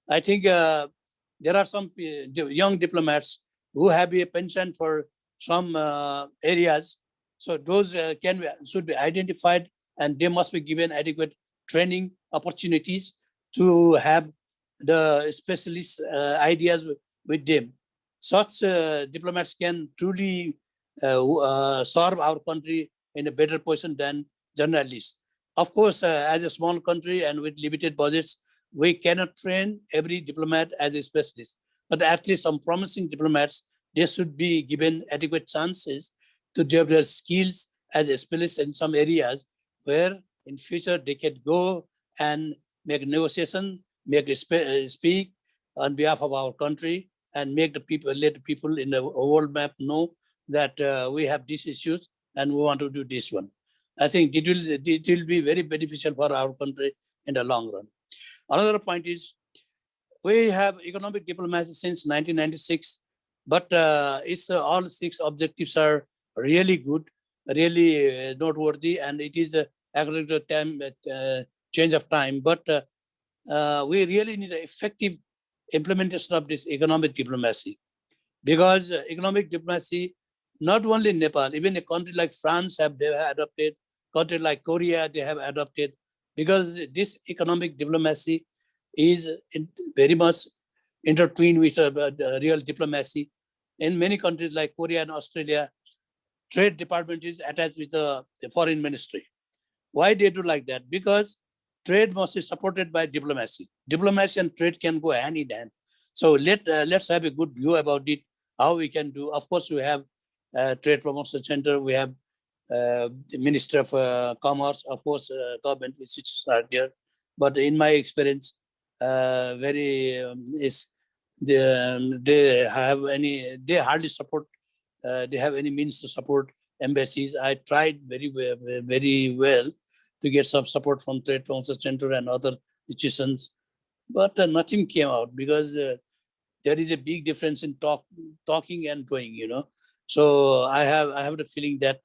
I think there are some young diplomats who have a penchant for some areas. So those should be identified, and they must be given adequate training opportunities to have the specialist ideas with them. Such diplomats can truly serve our country in a better position than journalists. Of course, as a small country and with limited budgets, we cannot train every diplomat as a specialist. But at least some promising diplomats, they should be given adequate chances to develop their skills as a specialist in some areas where in future they can go and make negotiation, speak on behalf of our country, and let the people in the world map know that we have these issues and we want to do this one. I think it will be very beneficial for our country in the long run. Another point is we have economic diplomacy since 1996, but it's all 6 objectives are really good, really noteworthy, and it is according to time change of time. But we really need an effective implementation of this economic diplomacy, because economic diplomacy, not only Nepal, even a country like France they have adopted, country like Korea they have adopted, because this economic diplomacy is very much intertwined with real diplomacy. In many countries like Korea and Australia, Trade Department is attached with the Foreign Ministry. Why they do like that? Because trade must be supported by diplomacy. Diplomacy and trade can go hand in hand. So let's have a good view about it, how we can do. Of course, we have Trade Promotion Center, we have the Minister of Commerce, of course, government institutions are there. But in my experience, they hardly support. They have any means to support embassies. I tried very well to get some support from Trade Promotion Center and other institutions, but nothing came out because there is a big difference in talking and doing. So I have the feeling that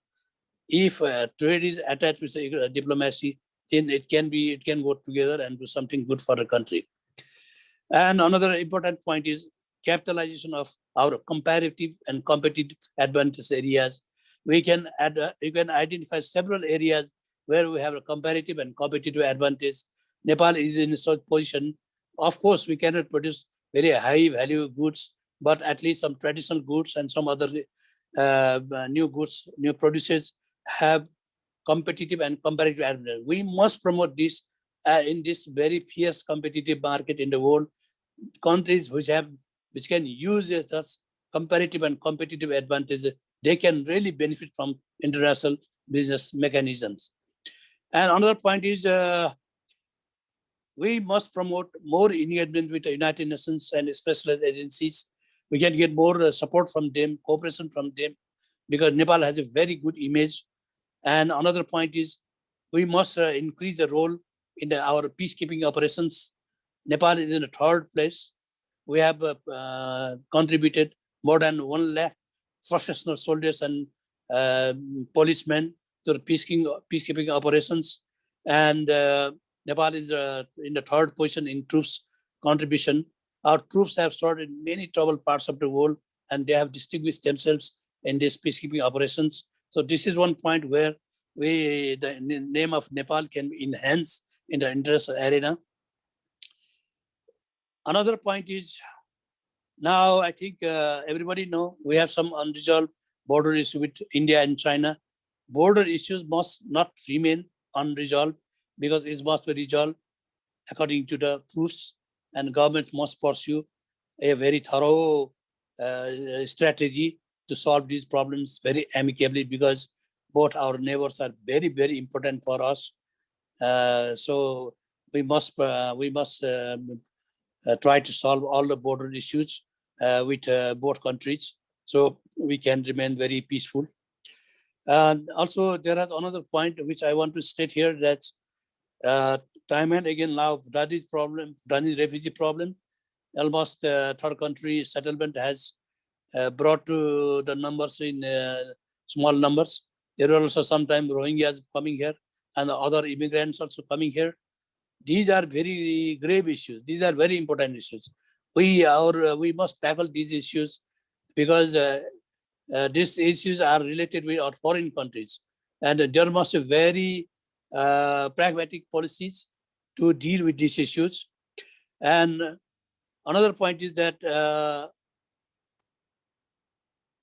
if trade is attached with diplomacy, then it can go together and do something good for the country. And another important point is capitalization of our comparative and competitive advantage areas. We can identify several areas where we have a comparative and competitive advantage. Nepal is in such position. Of course, we cannot produce very high value goods, but at least some traditional goods and some other new goods, new produces have competitive and comparative advantage. We must promote this in this very fierce competitive market in the world. Countries which can use such comparative and competitive advantages, they can really benefit from international business mechanisms. And another point is we must promote more engagement with the United Nations and specialized agencies. We can get more support from them, cooperation from them, because Nepal has a very good image. And another point is we must increase the role in our peacekeeping operations. Nepal is in the third place. We have contributed more than 1 lakh professional soldiers and policemen to the peacekeeping operations. And Nepal is in the third position in troops contribution. Our troops have served in many troubled parts of the world, and they have distinguished themselves in these peacekeeping operations. So this is one point where the name of Nepal can be enhanced in the international arena. Another point is, now I think everybody know we have some unresolved border issues with India and China. Border issues must not remain unresolved because it must be resolved according to the proofs, and government must pursue a very thorough strategy to solve these problems very amicably, because both our neighbors are very, very important for us. So we must try to solve all the border issues with both countries, so we can remain very peaceful. And also there is another point which I want to state here, that time and again now Bhutanese refugee problem, almost third country settlement has brought to the numbers in small numbers. There are also sometimes Rohingyas coming here and other immigrants also coming here. These are very grave issues. These are very important issues. We must tackle these issues because these issues are related with our foreign countries, and there must be very pragmatic policies to deal with these issues. And another point is that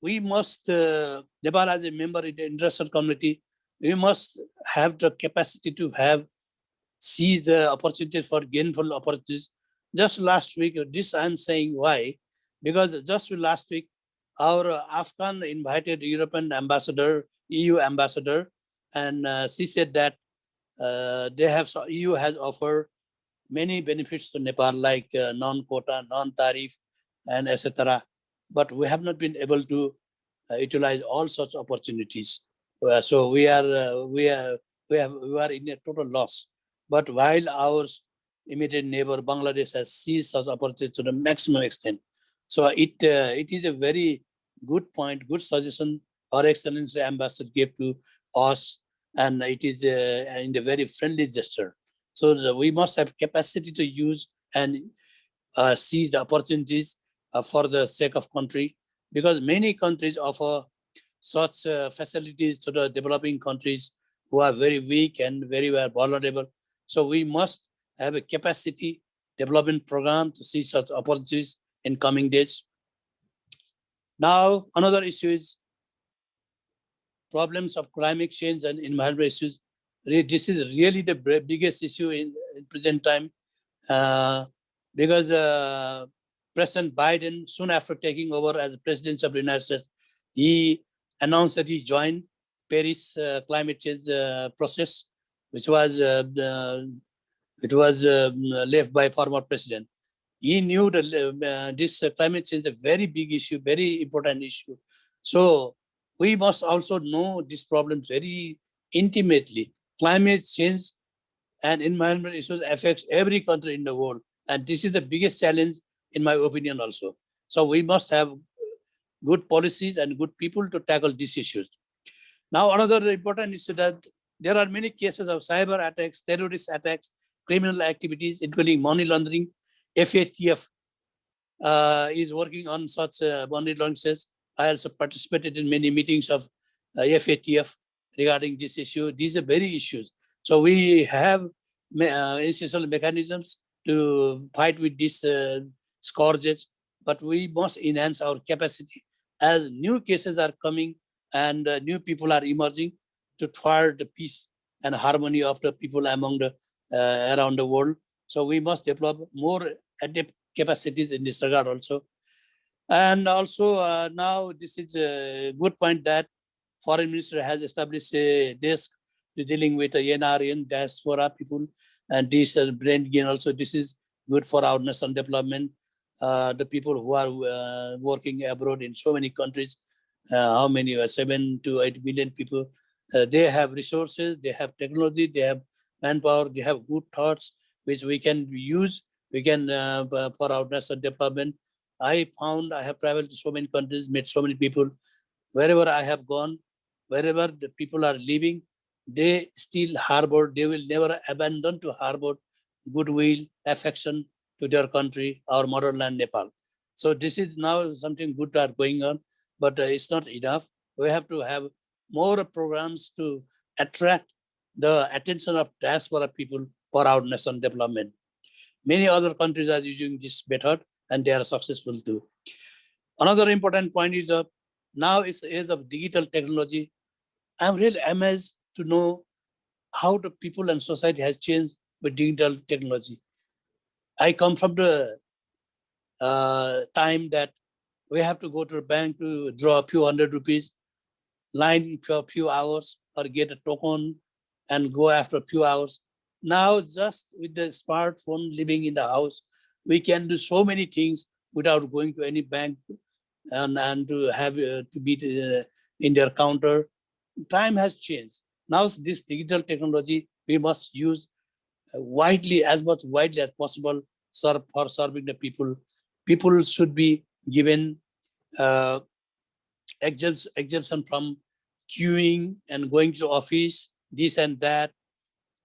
we must, Nepal as a member in the international community, we must have the capacity to seize the opportunities for gainful opportunities. Just last week, this I'm saying why, because just last week, our Afghan invited European ambassador, EU ambassador, and she said that EU has offered many benefits to Nepal, like non-quota, non-tariff, and etc. But we have not been able to utilize all such opportunities. So we are in a total loss. But while our immediate neighbor Bangladesh has seized such opportunities to the maximum extent, so it is a very good point, good suggestion Her Excellency Ambassador gave to us, and it is in a very friendly gesture. So we must have capacity to use and seize the opportunities for the sake of country, because many countries offer such facilities to the developing countries who are very weak and very vulnerable. So we must have a capacity development program to see such opportunities in coming days. Now, another issue is problems of climate change and environmental issues. This is really the biggest issue in present time, because President Biden, soon after taking over as president of the United States, he announced that he joined Paris climate change process, which was left by former president. He knew that this climate change is a very big issue, very important issue. So we must also know these problems very intimately. Climate change and environmental issues affects every country in the world. And this is the biggest challenge, in my opinion, also. So we must have good policies and good people to tackle these issues. Now, another important issue that there are many cases of cyber attacks, terrorist attacks, criminal activities, including money laundering. FATF is working on such money laundering cases. I also participated in many meetings of FATF regarding this issue. These are very issues. So we have institutional mechanisms to fight with these scourges, but we must enhance our capacity as new cases are coming and new people are emerging to thwart the peace and harmony of the people among the around the world. So we must develop more adept capacities in this regard also. And also now this is a good point that Foreign Minister has established a desk to dealing with the NRN diaspora people, and this brain gain also. This is good for our national development. The people who are working abroad in so many countries, how many, 7 to 8 million people, they have resources, they have technology, they have manpower, they have good thoughts, which we can use, we can for our national development. I found I have traveled to so many countries, met so many people. Wherever I have gone, wherever the people are living, they still harbor, they will never abandon to harbor goodwill, affection to their country, our motherland, Nepal. So this is now something good that going on, but it's not enough. We have to have more programs to attract the attention of diaspora people for our national development. Many other countries are using this method and they are successful too. Another important point is now is the age of digital technology. I'm really amazed to know how the people and society has changed with digital technology. I come from the time that we have to go to the bank to draw a few hundred rupees, line for a few hours, or get a token and go after a few hours. Now, just with the smartphone living in the house, we can do so many things without going to any bank and to have to be in their counter. Time has changed. Now, this digital technology we must use widely, as much widely as possible, for serving the people. People should be given exemption from queuing and going to office, this and that.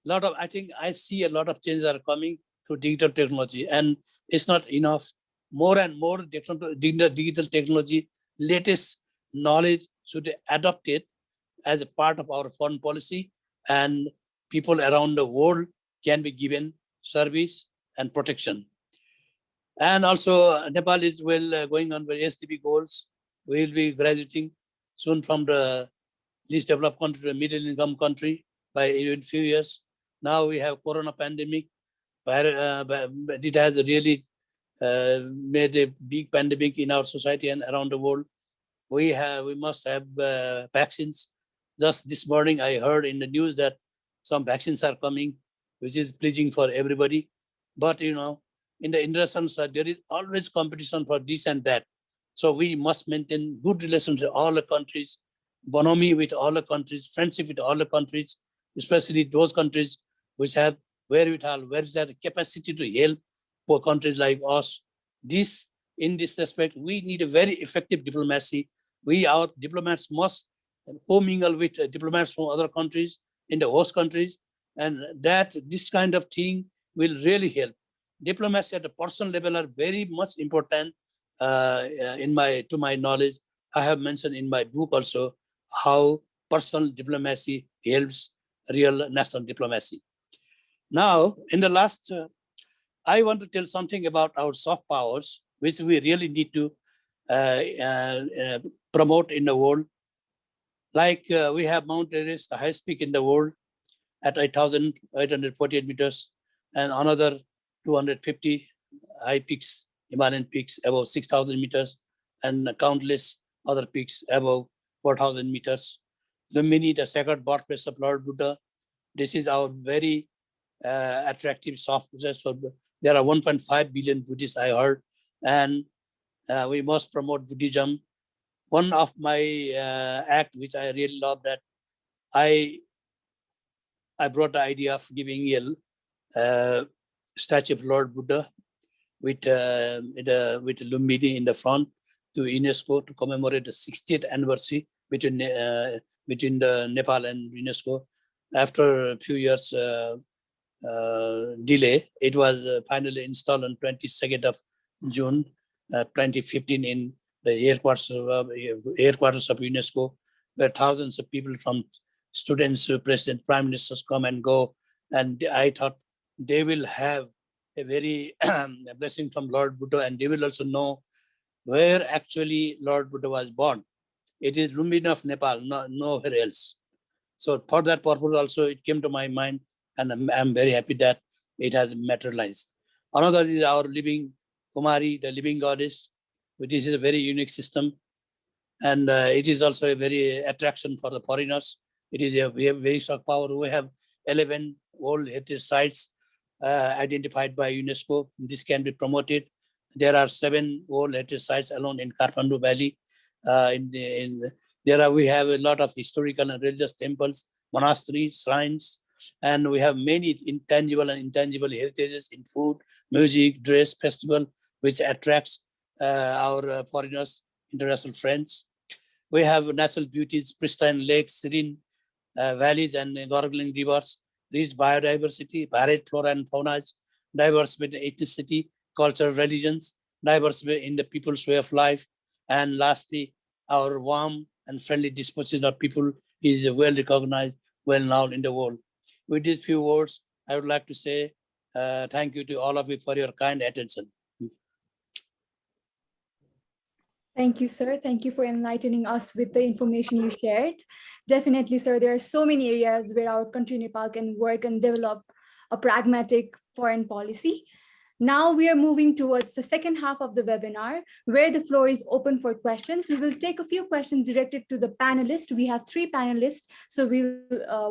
I think I see a lot of changes are coming through digital technology, and it's not enough. More and more digital technology, latest knowledge should be adopted as a part of our foreign policy, and people around the world can be given service and protection. And also Nepal is going on with SDB goals. We will be graduating soon from the least developed country to middle income country by a few years. Now we have Corona pandemic, it has really made a big pandemic in our society and around the world. We must have vaccines. Just this morning, I heard in the news that some vaccines are coming, which is pleasing for everybody. But in the international side, there is always competition for this and that. So we must maintain good relations with all the countries, bonhomie with all the countries, friendship with all the countries, especially those countries which have wherewithal, where is that capacity to help for countries like us. In this respect, we need a very effective diplomacy. Our diplomats must commingle with diplomats from other countries in the host countries, and this kind of thing will really help. Diplomacy at the personal level are very much important. To my knowledge, I have mentioned in my book also how personal diplomacy helps real national diplomacy. Now, in the last, I want to tell something about our soft powers, which we really need to promote in the world. Like we have Mount Everest, the highest peak in the world, at 8,848 meters, and another 250 high peaks, Himalayan peaks above 6,000 meters, and countless other peaks above 4,000 meters. Lumbini, the sacred birthplace of Lord Buddha. This is our very attractive soft possess. There are 1.5 billion Buddhists, I heard, and we must promote Buddhism. One of my act, which I really love, that I brought the idea of giving a statue of Lord Buddha with Lumbini in the front to UNESCO to commemorate the 60th anniversary between the Nepal and UNESCO. After a few years delay, it was finally installed on 22nd of June 2015 in the headquarters of UNESCO, where thousands of people from students, president, prime ministers come and go. And I thought they will have a very blessing from Lord Buddha, and they will also know where actually Lord Buddha was born. It is Lumbini of Nepal, nowhere else. So for that purpose also, it came to my mind, and I'm very happy that it has materialized. Another is our living Kumari, the living goddess, which is a very unique system. And it is also a very attraction for the foreigners. We have very strong power. We have 11 World Heritage Sites identified by UNESCO. This can be promoted. There are 7 World Heritage Sites alone in Kathmandu Valley. We have a lot of historical and religious temples, monasteries, shrines, and we have many intangible and intangible heritages in food, music, dress, festival, which attracts our foreigners, international friends. We have natural beauties, pristine lakes, serene valleys and gurgling rivers, rich biodiversity, varied flora and fauna, diverse ethnicity, culture, religions, diverse in the people's way of life, and lastly, our warm and friendly disposition of people is well recognized, well known in the world. With these few words, I would like to say thank you to all of you for your kind attention. Thank you, sir. Thank you for enlightening us with the information you shared. Definitely, sir, there are so many areas where our country, Nepal, can work and develop a pragmatic foreign policy. Now we are moving towards the second half of the webinar, where the floor is open for questions. We will take a few questions directed to the panelists. We have 3 panelists, so we'll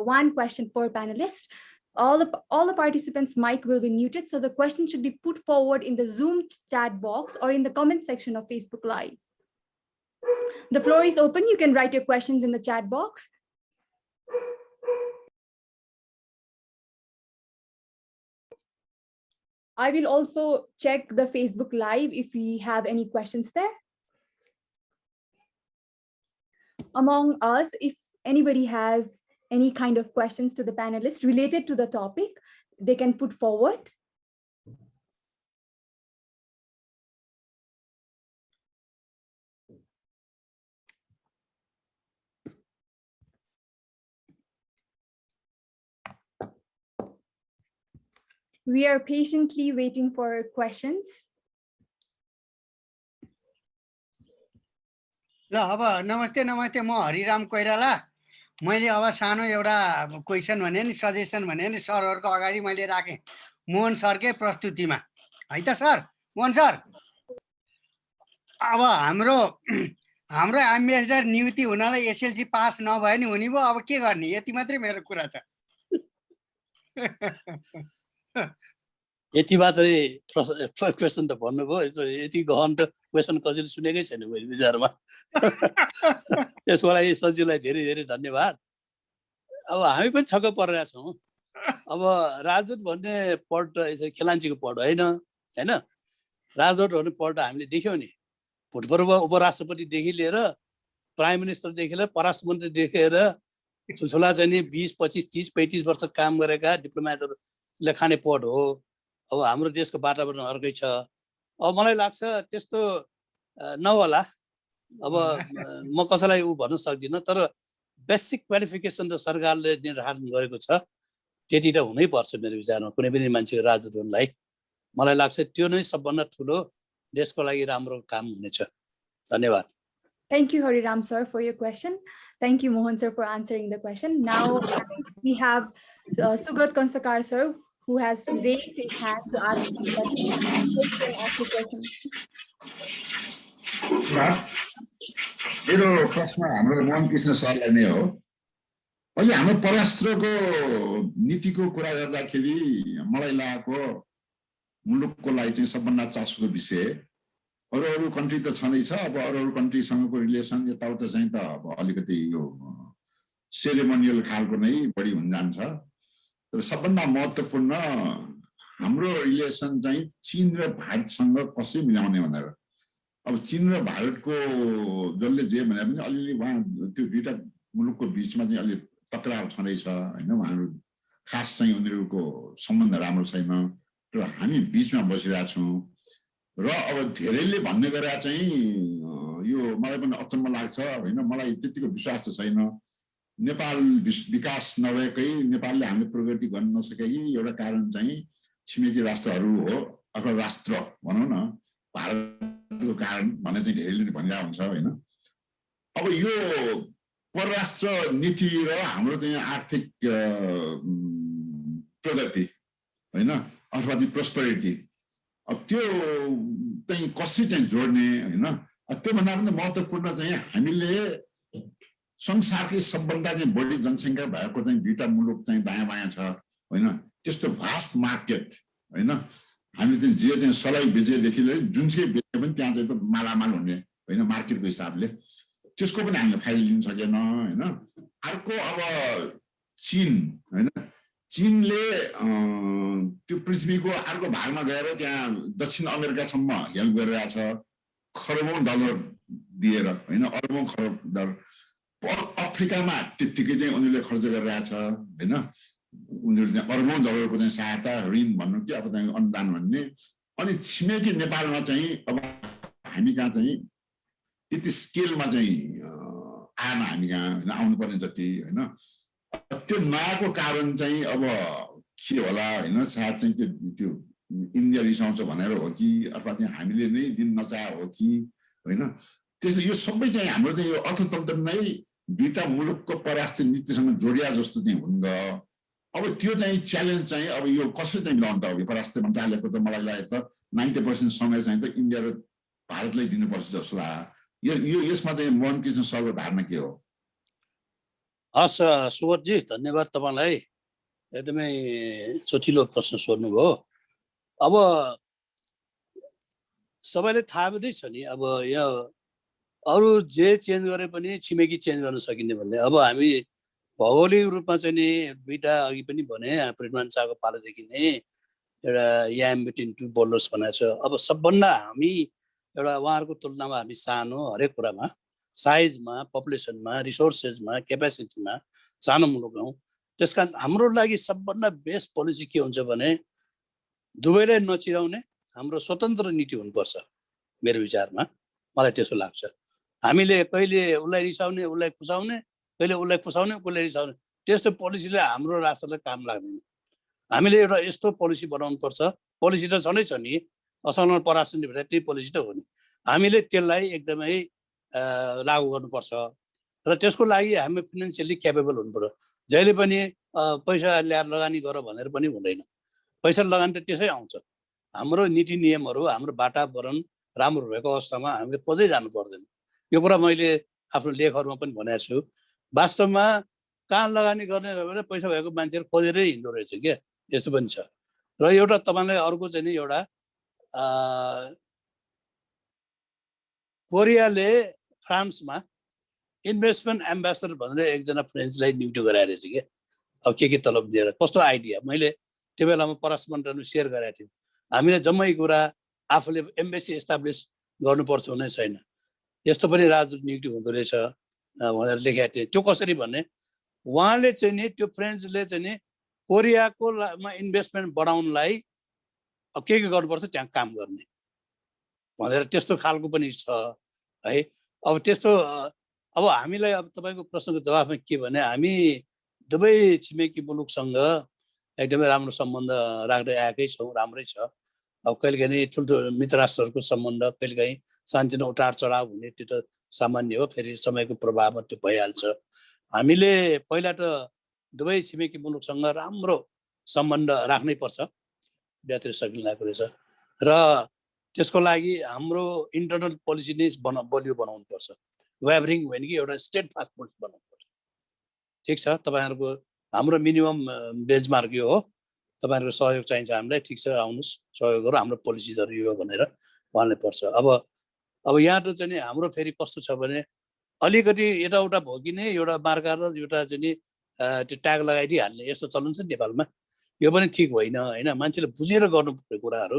1 question per panelist. All the participants' mic will be muted, so the question should be put forward in the Zoom chat box or in the comment section of Facebook Live. The floor is open. You can write your questions in the chat box. I will also check the Facebook Live if we have any questions there. Among us, if anybody has any kind of questions to the panelists related to the topic, they can put forward. We are patiently waiting for questions. ल अब नमस्ते नमस्ते, म हरिराम कोइराला। मैले अब सानो एउटा question भने नि, सजेसन भने नि सरहरुको अगाडि मैले राखेँ मोहन सरकै प्रस्तुतिमा, है त सर? मोहन सर, अब हाम्रो एम्बेसडर नियुक्ति हुनलाई एसएलसी पास नभए नि हुने भयो, अब के गर्ने? यति मात्रै मेरो कुरा छ। यति मात्रै क्वेसन त भन्नुभयो, यति गहन त क्वेसन कसैले सुनेकै छैन मैले विचारमा। यसको लागि सचिवलाई धेरै धेरै धन्यवाद। अब हामी पनि छक्क परिरहेका छौँ। अब राजदूत भन्ने पद त खेलाञ्चीको पद होइन, राजदूत भन्ने पद हामीले देख्यौँ नि। भूतपूर्व उपराष्ट्रपतिदेखि लिएर प्राइम मिनिस्टरदेखि लिएर परराष्ट्र मन्त्रीदेखि लिएर ठुल्ठुला चाहिँ नि 20, 25, 30, 35 वर्ष काम गरेका डिप्लोमेटहरूले खाने पद हो। अब हाम्रो देशको वातावरण अर्कै छ। अब मलाई लाग्छ त्यस्तो नहोला। अब म कसैलाई उ भन्न सक्दिनँ, तर बेसिक क्वालिफिकेसन त सरकारले निर्धारण गरेको छ। त्यति त हुनैपर्छ मेरो विचारमा कुनै पनि मान्छेको राजदूतलाई मलाई लाग्छ त्यो नै सबभन्दा ठुलो देशको लागि राम्रो काम हुनेछ धन्यवाद Thank you, Hariram sir, for your question. Thank you, Mohan sir, for answering the question. Now we have Sugat Konsakar sir, who has raised his hand to ask the question. You can ask the question. मेरो प्रश्न हाम्रो मोहन कृष्ण सरलाई नै हो अहिले हाम्रो परराष्ट्रको नीतिको कुरा गर्दाखेरि मलाई लागेको मुलुकको लागि चाहिँ सबभन्दा चासोको विषय अरू कन्ट्री त छँदैछ अब अरू कन्ट्रीसँगको रिलेसन यताउता चाहिँ त अब अलिकति यो सेरेमोनियल खालको नै बढी हुन जान्छ तर सबभन्दा महत्त्वपूर्ण हाम्रो रिलेसन चाहिँ चीन र भारतसँग कसरी मिलाउने भनेर अब चीन र भारतको जसले जे भने पनि अलिअलि उहाँ त्यो दुईटा मुलुकको बिचमा चाहिँ अलि टकराव छँदैछ हैन उहाँहरू खास चाहिँ उनीहरूको सम्बन्ध राम्रो छैन र हामी बिचमा बसिरहेका छौँ र अब धेरैले भन्ने गरे चाहिँ यो मलाई पनि अचम्म लाग्छ हैन मलाई त्यतिको विश्वास त छैन नेपाल विकास नभएकै नेपालले हामीले प्रगति गर्न नसकेकै एउटा कारण चाहिँ छिमेकी राष्ट्रहरू हो अथवा राष्ट्र भनौँ न भारतको कारण भन्ने चाहिँ धेरैले भनिरहेको हुन्छ हैन अब यो परराष्ट्र नीति र हाम्रो चाहिँ आर्थिक प्रगति हैन अथवा चाहिँ प्रोस्पेरिटी अब त्यो चाहिँ कसरी चाहिँ जोड्ने हैन त्योभन्दा पनि महत्त्वपूर्ण चाहिँ हामीले संसारकै सबभन्दा चाहिँ बढी जनसङ्ख्या भएको चाहिँ दुईटा मुलुक चाहिँ दायाँ बायाँ छ हैन त्यस्तो भास्ट मार्केट हैन हामीले चाहिँ जे चाहिँ सलाई बेचेदेखि जुनसुकै बेचे पनि त्यहाँ चाहिँ त मालामाल हुने हैन मार्केटको हिसाबले त्यसको पनि हामीले फाइदा लिन सकेन हैन अर्को अब चीन हैन चीनले त्यो पृथ्वीको अर्को भागमा गएर त्यहाँ दक्षिण अमेरिकासम्म हेल्प गरिरहेछ खरबौँ डलर दिएर हैन अरबौँ खरब डलर अफ्रिकामा त्यतिकै चाहिँ उनीहरूले खर्च गरिरहेछ हैन उनीहरू चाहिँ अरबौँ डलरको चाहिँ सहायता ऋण भन्नु कि अब चाहिँ अनुदान भन्ने अनि छिमेकी नेपालमा चाहिँ अब हामी कहाँ चाहिँ त्यति स्केलमा चाहिँ आएन हामी कहाँ हैन आउनुपर्ने जति हैन त्यो नआएको कारण चाहिँ अब के होला हैन सायद चाहिँ त्यो इन्डिया रिसाउँछ भनेर हो कि अथवा चाहिँ हामीले नै दिन नचाहे हो कि हैन त्यसले यो सबै चाहिँ हाम्रो चाहिँ यो अर्थतन्त्र नै दुईटा मुलुकको परराष्ट्र नीतिसँग जोडिया जस्तो चाहिँ हुन गयो अब त्यो चाहिँ च्यालेन्ज चाहिँ अब यो कसरी चाहिँ मिलाउनु त हो परराष्ट्र मन्त्रालयको त मलाई लाग्यो त 90% समय चाहिँ त इन्डिया र भारतलाई दिनुपर्छ जस्तो लाग्यो यो यसमा चाहिँ मोहन कृष्ण सरको धारणा के हो हस् सुगतजी धन्यवाद तपाईँलाई एकदमै चोटिलो प्रश्न सोध्नुभयो अब सबैले थाहा पनि छ नि अब यो अरू जे चेन्ज गरे पनि छिमेकी चेन्ज गर्न सकिने भन्ने अब हामी भौगोलिक रूपमा चाहिँ नि दुईटा अघि पनि भने पृथ्वीनारायण शाहको पालोदेखि नै एउटा याम बिट्विन टु बोर्डर्स भनेको छ अब सबभन्दा हामी एउटा उहाँहरूको तुलनामा हामी सानो हरेक कुरामा साइजमा पपुलेसनमा रिसोर्सेसमा क्यापेसिटीमा सानो मुलुक हौँ त्यस कारण हाम्रो लागि सबभन्दा बेस्ट पोलिसी के हुन्छ भने दुवैलाई नचिराउने हाम्रो स्वतन्त्र नीति हुनुपर्छ मेरो विचारमा मलाई त्यसो लाग्छ हामीले कहिले उसलाई रिसाउने उसलाई खुसाउने कहिले उसलाई खुसाउने कसले रिसाउने त्यस्तो पोलिसीले हाम्रो राष्ट्रलाई काम लाग्दैन हामीले एउटा यस्तो पोलिसी बनाउनु पर्छ पोलिसी त छँदै छ नि असलमा परराष्ट्र नीति त्यही पोलिसी त हो नि हामीले त्यसलाई एकदमै लागू गर्नुपर्छ र त्यसको लागि हामी फाइनेन्सियली क्यापेबल हुनुपर्छ जहिले पनि पैसा ल्याएर लगानी गर भनेर पनि हुँदैन पैसा लगानी त त्यसै आउँछ हाम्रो नीति नियमहरू हाम्रो वातावरण राम्रो भएको अवस्थामा हामीले खोज्दै जानु पर्दैन यो कुरा मैले आफ्नो लेखहरूमा पनि भनेको छु वास्तवमा कहाँ लगानी गर्ने भने पैसा भएको मान्छेहरू खोजेरै हिँड्दो रहेछ क्या यस्तो पनि छ र एउटा तपाईँलाई अर्को चाहिँ नि एउटा कोरियाले फ्रान्समा इन्भेस्टमेन्ट एम्बेसडर भनेर एकजना फ्रेन्चलाई नियुक्ति गराएर रहेछ क्या अब के तलब दिएर कस्तो आइडिया मैले त्यो बेलामा परराष्ट्र मन्त्रालयमा सेयर गरेको थिएँ हामीले जम्मै कुरा आफूले एम्बेसी एस्टाब्लिस गर्नुपर्छ हुने छैन यस्तो पनि राजदूत नियुक्ति हुँदो रहेछ भनेर लेखेको थिएँ त्यो कसरी भन्ने उहाँले चाहिँ नि त्यो फ्रेन्चले चाहिँ नि कोरियाकोमा इन्भेस्टमेन्ट बढाउनलाई अब के गर्नुपर्छ त्यहाँ काम गर्ने भनेर त्यस्तो खालको पनि छ है अब त्यस्तो अब हामीलाई अब तपाईँको प्रश्नको जवाफमा के भने हामी दुवै छिमेकी मुलुकसँग एकदमै राम्रो सम्बन्ध राख्दै आएकै छौँ, राम्रै छ। अब कहिलेकाहीँ ठुल्ठुलो मित्र राष्ट्रहरूको सम्बन्ध कहिलेकाहीँ सानोतिनो उतार चढाव हुने त्यो त सामान्य हो, फेरि समयको प्रभावमा त्यो भइहाल्छ। हामीले पहिला त दुवै छिमेकी मुलुकसँग राम्रो सम्बन्ध राख्नै पर्छ, बिहातिर सकिरहेको रहेछ। र त्यसको लागि हाम्रो इन्टरनल पोलिसी नै बलियो बनाउनु पर्छ। वेभरिङ होइन कि एउटा स्टेट फास्ट पोलिसी बनाउनु पर्छ। ठिक छ, तपाईँहरूको हाम्रो मिनिमम बेन्चमार्क यो हो, तपाईँहरूको सहयोग चाहिन्छ हामीलाई, ठिक छ आउनुहोस् सहयोग गरौँ, हाम्रो पोलिसिजहरू यो भनेर भन्नै पर्छ। अब यहाँ त चाहिँ नि हाम्रो फेरि कस्तो छ भने अलिकति यताउता भयो कि नै एउटा मार्का र एउटा चाहिँ नि त्यो ट्याग लगाइदिइहाल्ने यस्तो चलन छ नेपालमा। यो पनि ठिक होइन होइन, मान्छेले बुझेर गर्नुपर्ने कुराहरू।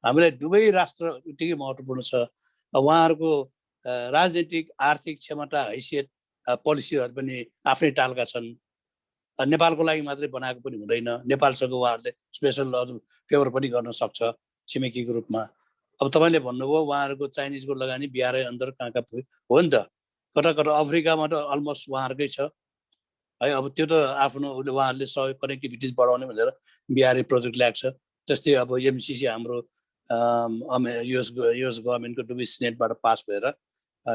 हामीलाई दुवै राष्ट्र उत्तिकै महत्त्वपूर्ण छ। उहाँहरूको राजनीतिक आर्थिक क्षमता हैसियत पोलिसीहरू पनि आफ्नै टालका छन्। नेपालको लागि मात्रै बनाएको पनि हुँदैन, नेपालसँग उहाँहरूले स्पेसल फेभर पनि गर्न सक्छ छिमेकीको रूपमा। अब तपाईँले भन्नुभयो उहाँहरूको चाइनिजको लगानी बिहारै अन्तर कहाँ कहाँ पुग्यो, हो नि त, कता कता अफ्रिकामा त अलमोस्ट उहाँहरूकै छ है। अब त्यो त आफ्नो उहाँहरूले सहयोग कनेक्टिभिटिज बढाउने भनेर बिहारै प्रोजेक्ट ल्याएको छ। त्यस्तै अब एमसिसी हाम्रो युएस गभर्मेन्टको डुबी सिनेटबाट पास भएर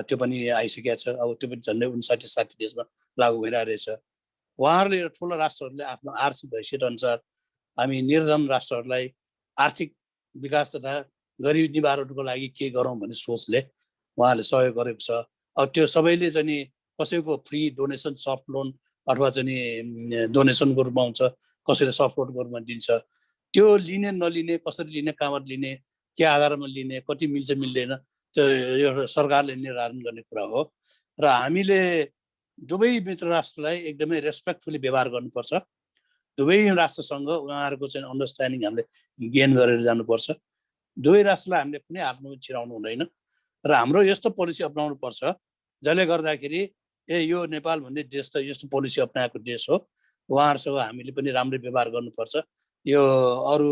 त्यो पनि आइसकेको छ। अब त्यो पनि झन्डै 59-60 देशमा लागू भइरहेको रहेछ। उहाँहरूले ठुलो राष्ट्रहरूले आफ्नो आर्थिक हैसियत अनुसार हामी निर्धन राष्ट्रहरूलाई आर्थिक विकास तथा गरिबी निवारणको लागि के गरौँ भन्ने सोचले उहाँहरूले सहयोग गरेको छ। अब त्यो सबैले चाहिँ नि कसैको फ्री डोनेसन सफ्ट लोन अथवा चाहिँ नि डोनेसनको रूपमा हुन्छ, कसैले सफ्ट लोनको रूपमा दिन्छ। त्यो लिने नलिने, कसरी लिने, कहाँबाट लिने, के आधारमा लिने, कति मिल्छ मिल्दैन, त्यो एउटा सरकारले निर्धारण गर्ने कुरा हो। र हामीले दुवै मित्र राष्ट्रलाई एकदमै रेस्पेक्टफुली व्यवहार गर्नुपर्छ। दुवै राष्ट्रसँग उहाँहरूको चाहिँ अन्डरस्ट्यान्डिङ हामीले गेन गरेर जानुपर्छ। दुवै राष्ट्रलाई हामीले कुनै हातमा छिराउनु हुँदैन र हाम्रो यस्तो पोलिसी अपनाउनु पर्छ जसले गर्दाखेरि यो नेपाल भन्ने देश त यस्तो पोलिसी अपनाएको देश हो, उहाँहरूसँग हामीले पनि राम्रै व्यवहार गर्नुपर्छ। यो अरू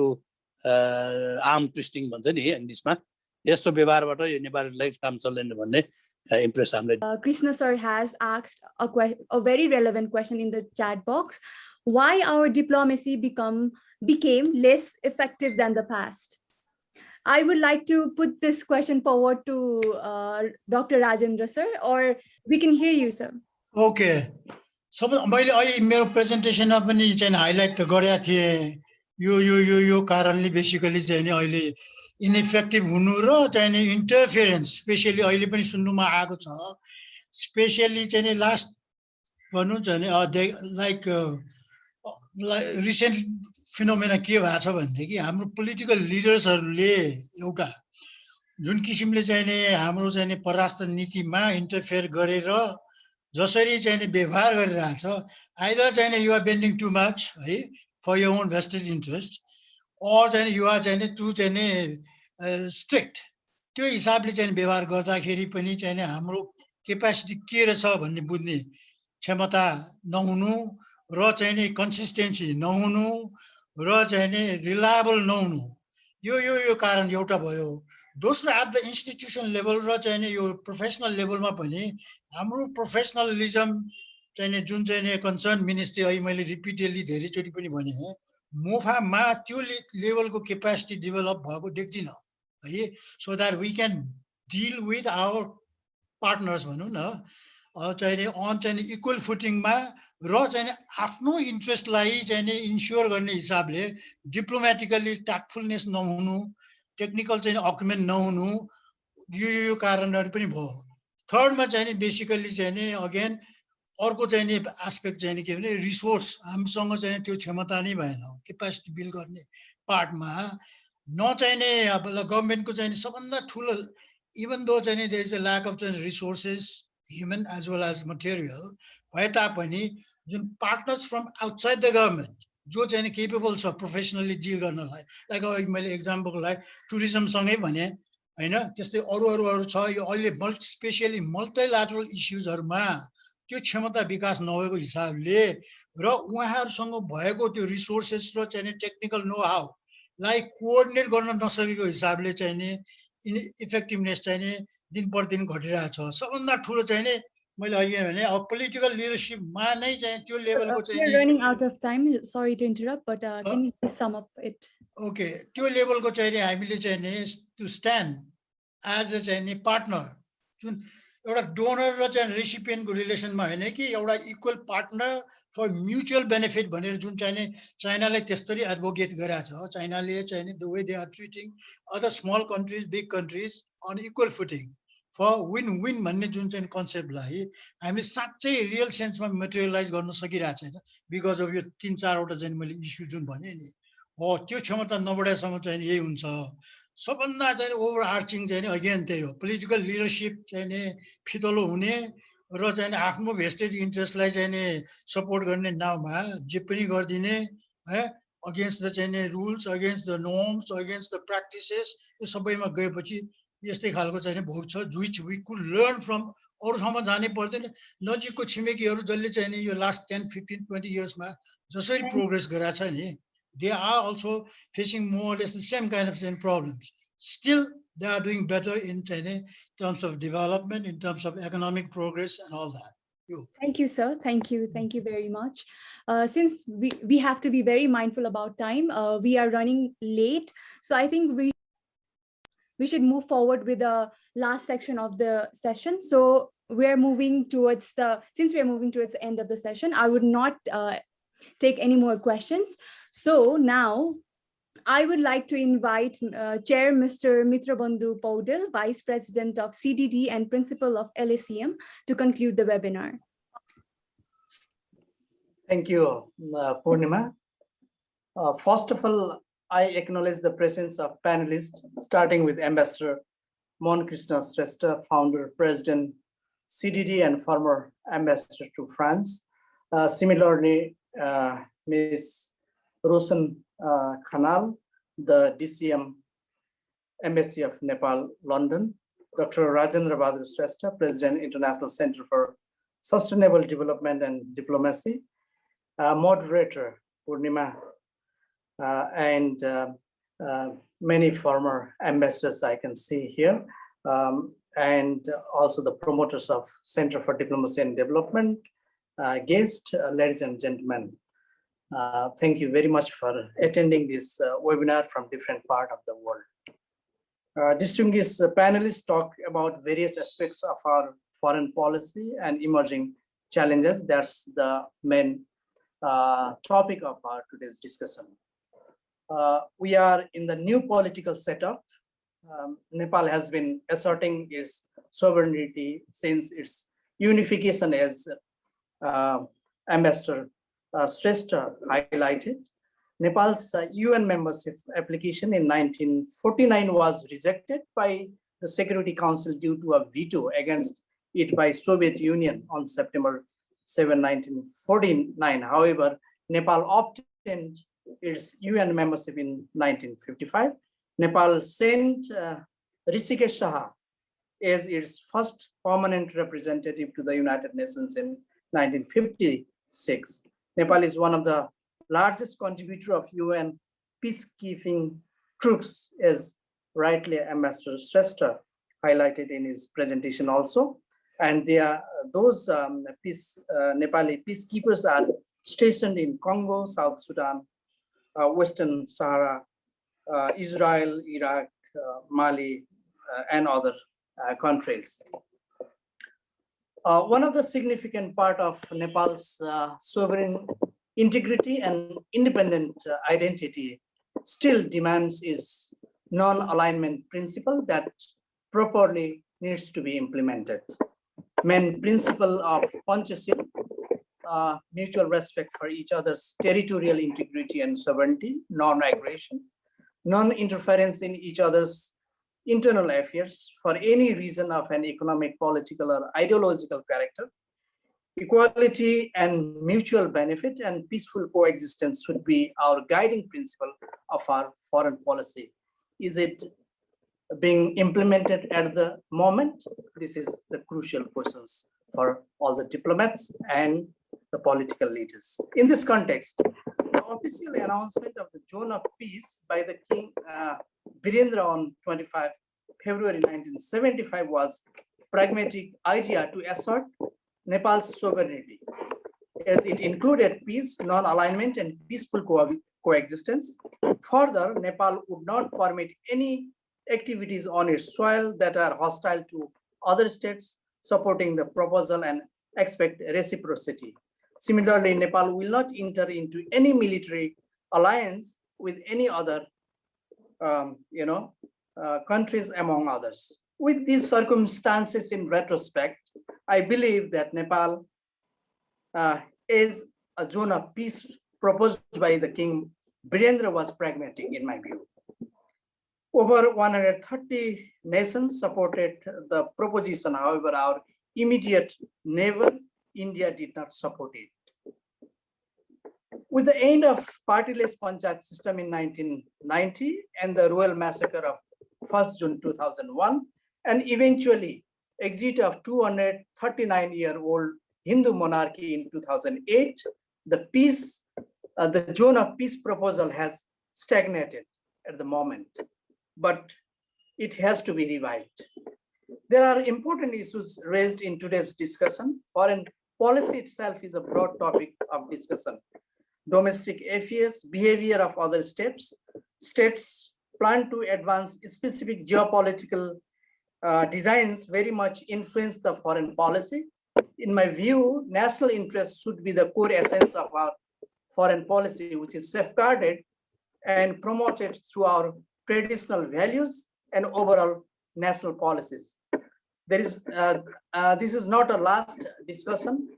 आर्म ट्विस्टिङ भन्छ नि इङ्ग्लिसमा, यस्तो व्यवहारबाट यो नेपालीलाई काम चल्दैन भन्ने impress Krishna sir has asked a very relevant question in the chat box. Why our diplomacy became less effective than the past? I would like to put this question forward to Dr. Rajendra sir, or we can hear you, sir. Okay. So मैले अहिले मेरो प्रेजेन्टेसनमा पनि चाहिँ highlight त गरेका थिएँ। यो कारणले basically चाहिँ नि अहिले इनइफेक्टिभ हुनु र चाहिँ नि इन्टरफेरेन्स स्पेशली अहिले पनि सुन्नुमा आएको छ। स्पेशली चाहिँ नि लास्ट भन्नु भने लाइक रिसेन्ट फिनोमेना के भएको छ भनेदेखि हाम्रो पोलिटिकल लिडर्सहरूले एउटा जुन किसिमले चाहिँ नि हाम्रो चाहिँ नि परराष्ट्र नीतिमा इन्टरफेयर गरेर जसरी चाहिँ नि व्यवहार गरिरहेको छ, आइदर चाहिँ नि you are bending too much है for your own vested interest, or चाहिँ नि यु आर चाहिँ नि टु चाहिँ नि स्ट्रिक्ट। त्यो हिसाबले चाहिँ व्यवहार गर्दाखेरि पनि चाहिँ नि हाम्रो क्यापेसिटी के रहेछ भन्ने बुझ्ने क्षमता नहुनु र चाहिँ नि कन्सिस्टेन्सी नहुनु र चाहिँ नि रिलायबल नहुनु, यो कारण एउटा भयो। दोस्रो एट द इन्स्टिट्युसन लेभल र चाहिँ नि यो प्रोफेसनल लेभलमा पनि हाम्रो प्रोफेसनलिजम चाहिँ नि जुन चाहिँ नि कन्सर्न मिनिस्ट्री अहिले मैले रिपिटेडली धेरैचोटि पनि भने मोफामा त्यो लेभलको क्यापेसिटी डेभलप भएको देख्दिनँ है। So that we can deal with our partners भनौँ न चाहिँ नि अन चाहिँ नि इक्वल फुटिङमा र चाहिँ नि आफ्नो इन्ट्रेस्टलाई चाहिँ नि इन्स्योर गर्ने हिसाबले डिप्लोमेटिकली ट्याक्टफुलनेस नहुनु, टेक्निकल चाहिँ अक्युमेन्ट नहुनु, यो कारणहरू पनि भयो। थर्डमा चाहिँ नि बेसिकली चाहिँ नि अगेन अर्को चाहिँ नि एस्पेक्ट चाहिँ नि के भने रिसोर्स हामीसँग चाहिँ त्यो क्षमता नै भएन क्यापेसिटी बिल्ड गर्ने पार्टमा। न चाहिँ नि अब गभर्मेन्टको चाहिँ नि सबभन्दा ठुलो इभन दो चाहिँ नि there is a lack of चाहिँ resources human as well as material भए तापनि जुन partners from outside the government जो चाहिँ नि केपेबल छ प्रोफेसनली डिल गर्नलाई, लाइक मैले एक्जाम्पलको लागि टुरिज्मसँगै भने होइन, त्यस्तै अरू छ। यो अहिले स्पेसियली मल्टिल्याटरल इस्युजहरूमा त्यो क्षमता विकास नभएको हिसाबले र उहाँहरूसँग भएको त्यो रिसोर्सेस र चाहिँ नि टेक्निकल नो हाउलाई कोअर्डिनेट गर्न नसकेको हिसाबले चाहिँ नि इफेक्टिभनेस चाहिँ नि दिन प्रतिदिन घटिरहेको छ। सबभन्दा ठुलो चाहिँ नि मैले अघि भने अब पोलिटिकल लिडरसिपमा नै चाहिँ त्यो लेभलको चाहिँ We're नि running out of time. Sorry to interrupt, but can you please sum up it? Okay त्यो लेभलको चाहिँ नि हामीले चाहिँ नि टु स्ट्यान्ड एज अ चाहिँ नि पार्टनर जुन एउटा डोनर र चाहिँ रेसिपिएन्टको रिलेसनमा होइन कि एउटा इक्वल पार्टनर फर म्युचुअल बेनिफिट भनेर जुन चाहिँ नि चाइनाले त्यस्तरी एडभोकेट गरेको छ चाइनाले चाहिँ नि the way they are treating other small countries big countries on equal footing for win win भन्ने जुन चाहिँ कन्सेप्टलाई हामीले साँच्चै रियल सेन्समा मेटेरियलाइज गर्न सकिरहेको छैन बिकज अफ यो 3-4वटा चाहिँ मैले इस्यु जुन भने नि हो त्यो क्षमता नबढाएसम्म चाहिँ यही हुन्छ सबभन्दा चाहिँ ओभर आर्चिङ चाहिँ अगेन त्यही हो पोलिटिकल लिडरसिप चाहिँ नि फितलो हुने र चाहिँ आफ्नो भेस्टेड इन्ट्रेस्टलाई चाहिँ नि सपोर्ट गर्ने नाउँमा जे पनि गरिदिने है अगेन्स्ट द चाहिँ नि rules against the norms against the practices यो सबैमा गएपछि यस्तै खालको चाहिँ भोग छ which we could learn from अरू ठाउँमा जानै पर्दैन नजिकको छिमेकीहरू जसले चाहिँ नि यो लास्ट 10-15-20 इयर्समा जसरी प्रोग्रेस गरेको छ नि they are also facing more or less the same kind of problems. Still, they are doing better in terms of development, in terms of economic progress and all that. Thank you, sir. Thank you. Thank you very much. Since we have to be very mindful about time, we are running late. So I think we should move forward with the last section of the session. So we're moving towards since we're moving towards the end of the session, I would not take any more questions. So now I would like to invite Chair Mr. Mitrabandhu Paudel, Vice President of CDD and Principal of LACM, to conclude the webinar. Thank you, Purnima. First of all, I acknowledge the presence of panelists, starting with Ambassador Mon Krishna Shrestha, Founder, President, CDD, and former Ambassador to France. Similarly, Ms. Rosen Khanal, the DCM Embassy of Nepal, London. Dr. Rajendra Bahadur Shrestha, President, International Center for Sustainable Development and Diplomacy. Moderator, Purnima, and many former ambassadors I can see here, and also the promoters of Center for Diplomacy and Development, guests, ladies and gentlemen. Thank you very much for attending this webinar from different parts of the world. Distinguished panelists talk about various aspects of our foreign policy and emerging challenges. That's the main topic of our today's discussion. We are in the new political setup. Nepal has been asserting its sovereignty since its unification, as Ambassador Shrestha highlighted. Nepal's UN membership application in 1949 was rejected by the Security Council due to a veto against it by Soviet Union on September 7, 1949. However, Nepal obtained its UN membership in 1955. Nepal sent Rishikesh Saha as its first permanent representative to the United Nations in 1956. Nepal is one of the largest contributor of UN peacekeeping troops, as rightly Ambassador Shrestha highlighted in his presentation also. And those Nepali peacekeepers are stationed in Congo, South Sudan, Western Sahara, Israel, Iraq, Mali, and other countries. One of the significant part of Nepal's sovereign integrity and independent identity still demands is non-alignment principle that properly needs to be implemented. Main principle of Panchashil, mutual respect for each other's territorial integrity and sovereignty, non-aggression, non-interference in each other's internal affairs for any reason of an economic, political, or ideological character, equality and mutual benefit and peaceful coexistence should be our guiding principle of our foreign policy. Is it being implemented at the moment? This is the crucial questions for all the diplomats and the political leaders. In this context, the official announcement of the Zone of Peace by the King Birendra on 25 February 1975 was a pragmatic idea to assert Nepal's sovereignty, as it included peace, non-alignment, and peaceful coexistence. Further, Nepal would not permit any activities on its soil that are hostile to other states, supporting the proposal and expect reciprocity. Similarly, Nepal will not enter into any military alliance with any other countries, among others. With these circumstances in retrospect, I believe that Nepal is a zone of peace proposed by the King Birendra was pragmatic, in my view. Over 130 nations supported the proposition. However, our immediate neighbor, India, did not support it. With the end of partyless panchayat system in 1990 and the royal massacre of 1st June 2001, and eventually exit of 239-year-old Hindu monarchy in 2008, the zone of peace proposal has stagnated at the moment, but it has to be revived. There are important issues raised in today's discussion. Foreign policy itself is a broad topic of discussion. Domestic affairs, behavior of other states plan to advance specific geopolitical designs very much influence the foreign policy. In my view, national interest should be the core essence of our foreign policy, which is safeguarded and promoted through our traditional values and overall national policies. This is not a last discussion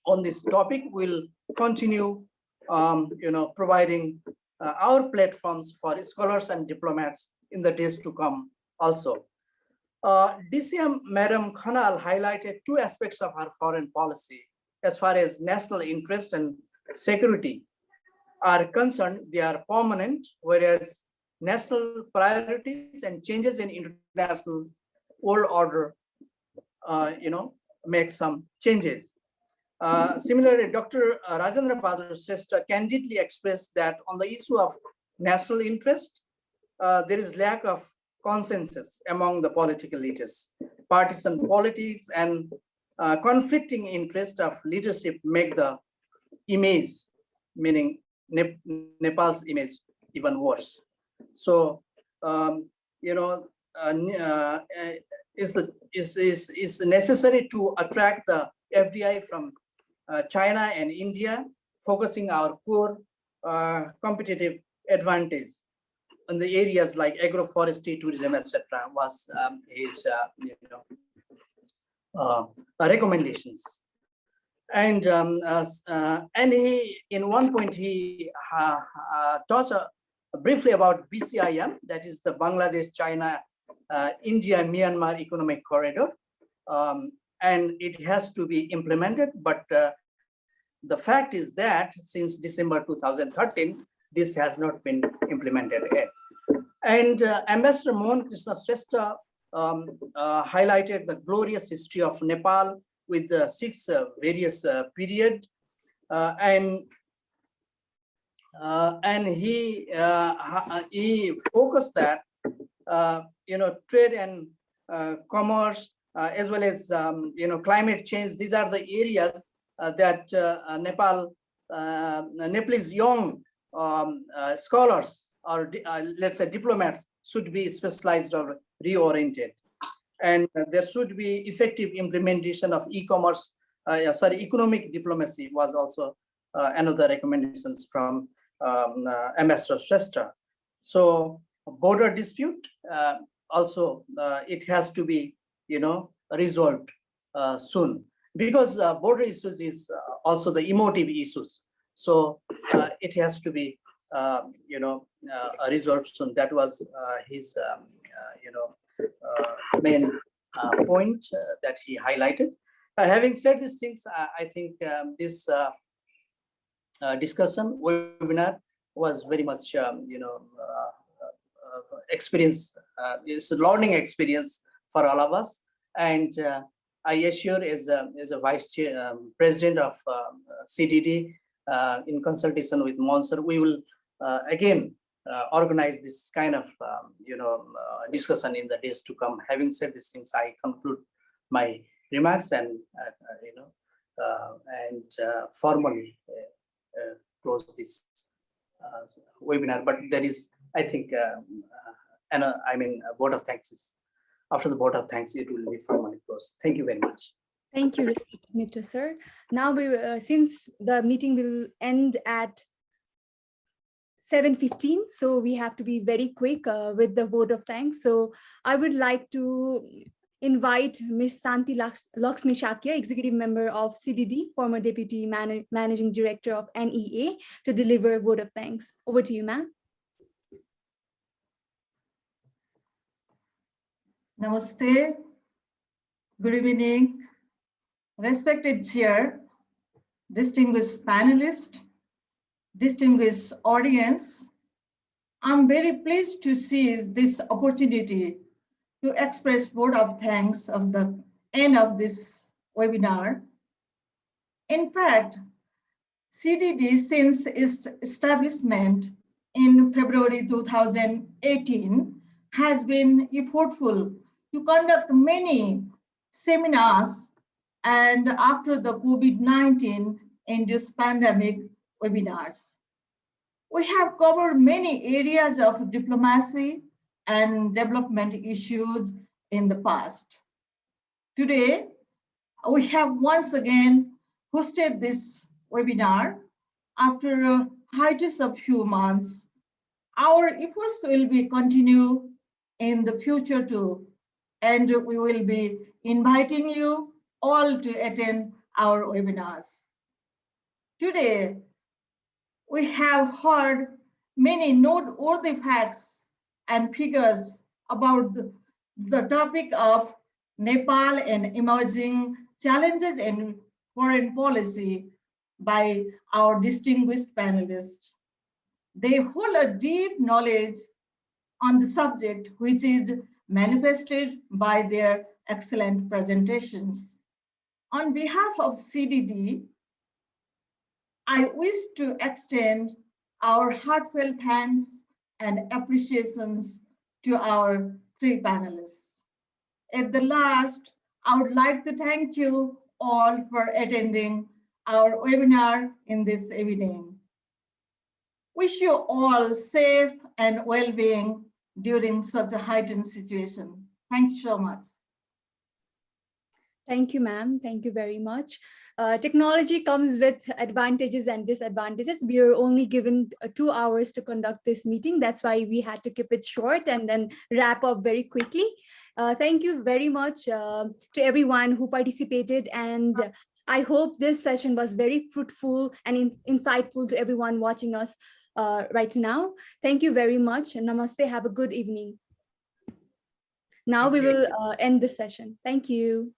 on this topic. We'll continue providing our platforms for scholars and diplomats in the days to come also. DCM Madam Khanal highlighted two aspects of our foreign policy. As far as national interest and security are concerned, they are permanent, whereas national priorities and changes in international world order, make some changes. Similarly, Dr. Rajendra Badar Shrestha candidly expressed that on the issue of national interest, there is lack of consensus among the political leaders. Partisan politics and conflicting interest of leadership make the image, meaning Nepal's image, even worse. So, is necessary to attract the FDI from China and India, focusing our core competitive advantage in the areas like agroforestry, tourism, etc. was his recommendations. And he, in one point, he talks briefly about BCIM, that is the Bangladesh, China, India, Myanmar Economic Corridor. And it has to be implemented, but the fact is that since December 2013, this has not been implemented yet. And Ambassador Mohan Krishna Shrestha highlighted the glorious history of Nepal with the 6 various periods, and he focused that trade and commerce, as well as climate change. These are the areas that Nepalese young scholars or let's say diplomats should be specialized or reoriented, and there should be effective implementation of e-commerce. Economic diplomacy was also another recommendations from Ambassador Shrestha. So border dispute also it has to be resolved soon, because border issues is also the emotive issues. So it has to be resolved soon. That was his main point that he highlighted. Having said these things, I think this discussion webinar was very much experience. It's a learning experience for all of us, and I assure as a vice chair, president of CDD, in consultation with Monsur, we will again organize this kind of discussion in the days to come. Having said these things, I conclude my remarks and formally close this webinar. But there is, I think, a vote of thanks is after the vote of thanks, it will be formally closed. Thank you very much. Thank you, respected Mitra sir. Now, since the meeting will end at 7:15, so we have to be very quick with the vote of thanks. So I would like to invite Ms. Santi Lakshmi Shakya, Executive Member of CDD, former Deputy Managing Director of NEA, to deliver a vote of thanks. Over to you, ma'am. Namaste. Good evening. Respected Chair, distinguished panelists, distinguished audience, I'm very pleased to seize this opportunity to express vote of thanks of the end of this webinar. In fact, CDD since its establishment in February 2018 has been effortful to conduct many seminars and after the COVID-19 induced pandemic webinars. We have covered many areas of diplomacy and development issues in the past. Today, we have once again hosted this webinar after a hiatus of few months. Our efforts will be continue in the future too, and we will be inviting you all to attend our webinars. Today, we have heard many noteworthy facts and figures about the topic of Nepal and emerging challenges in foreign policy by our distinguished panelists. They hold a deep knowledge on the subject, which is manifested by their excellent presentations. On behalf of CDD, I wish to extend our heartfelt thanks and appreciations to our three panelists. At the last, I would like to thank you all for attending our webinar in this evening. Wish you all safe and well-being during such a heightened situation. Thank you so much. Thank you, ma'am. Thank you very much. Technology comes with advantages and disadvantages. We are only given 2 hours to conduct this meeting. That's why we had to keep it short and then wrap up very quickly. Thank you very much to everyone who participated, and I hope this session was very fruitful and insightful to everyone watching us right now. Thank you very much, and namaste. Have a good evening. Now we will end this session. Thank you.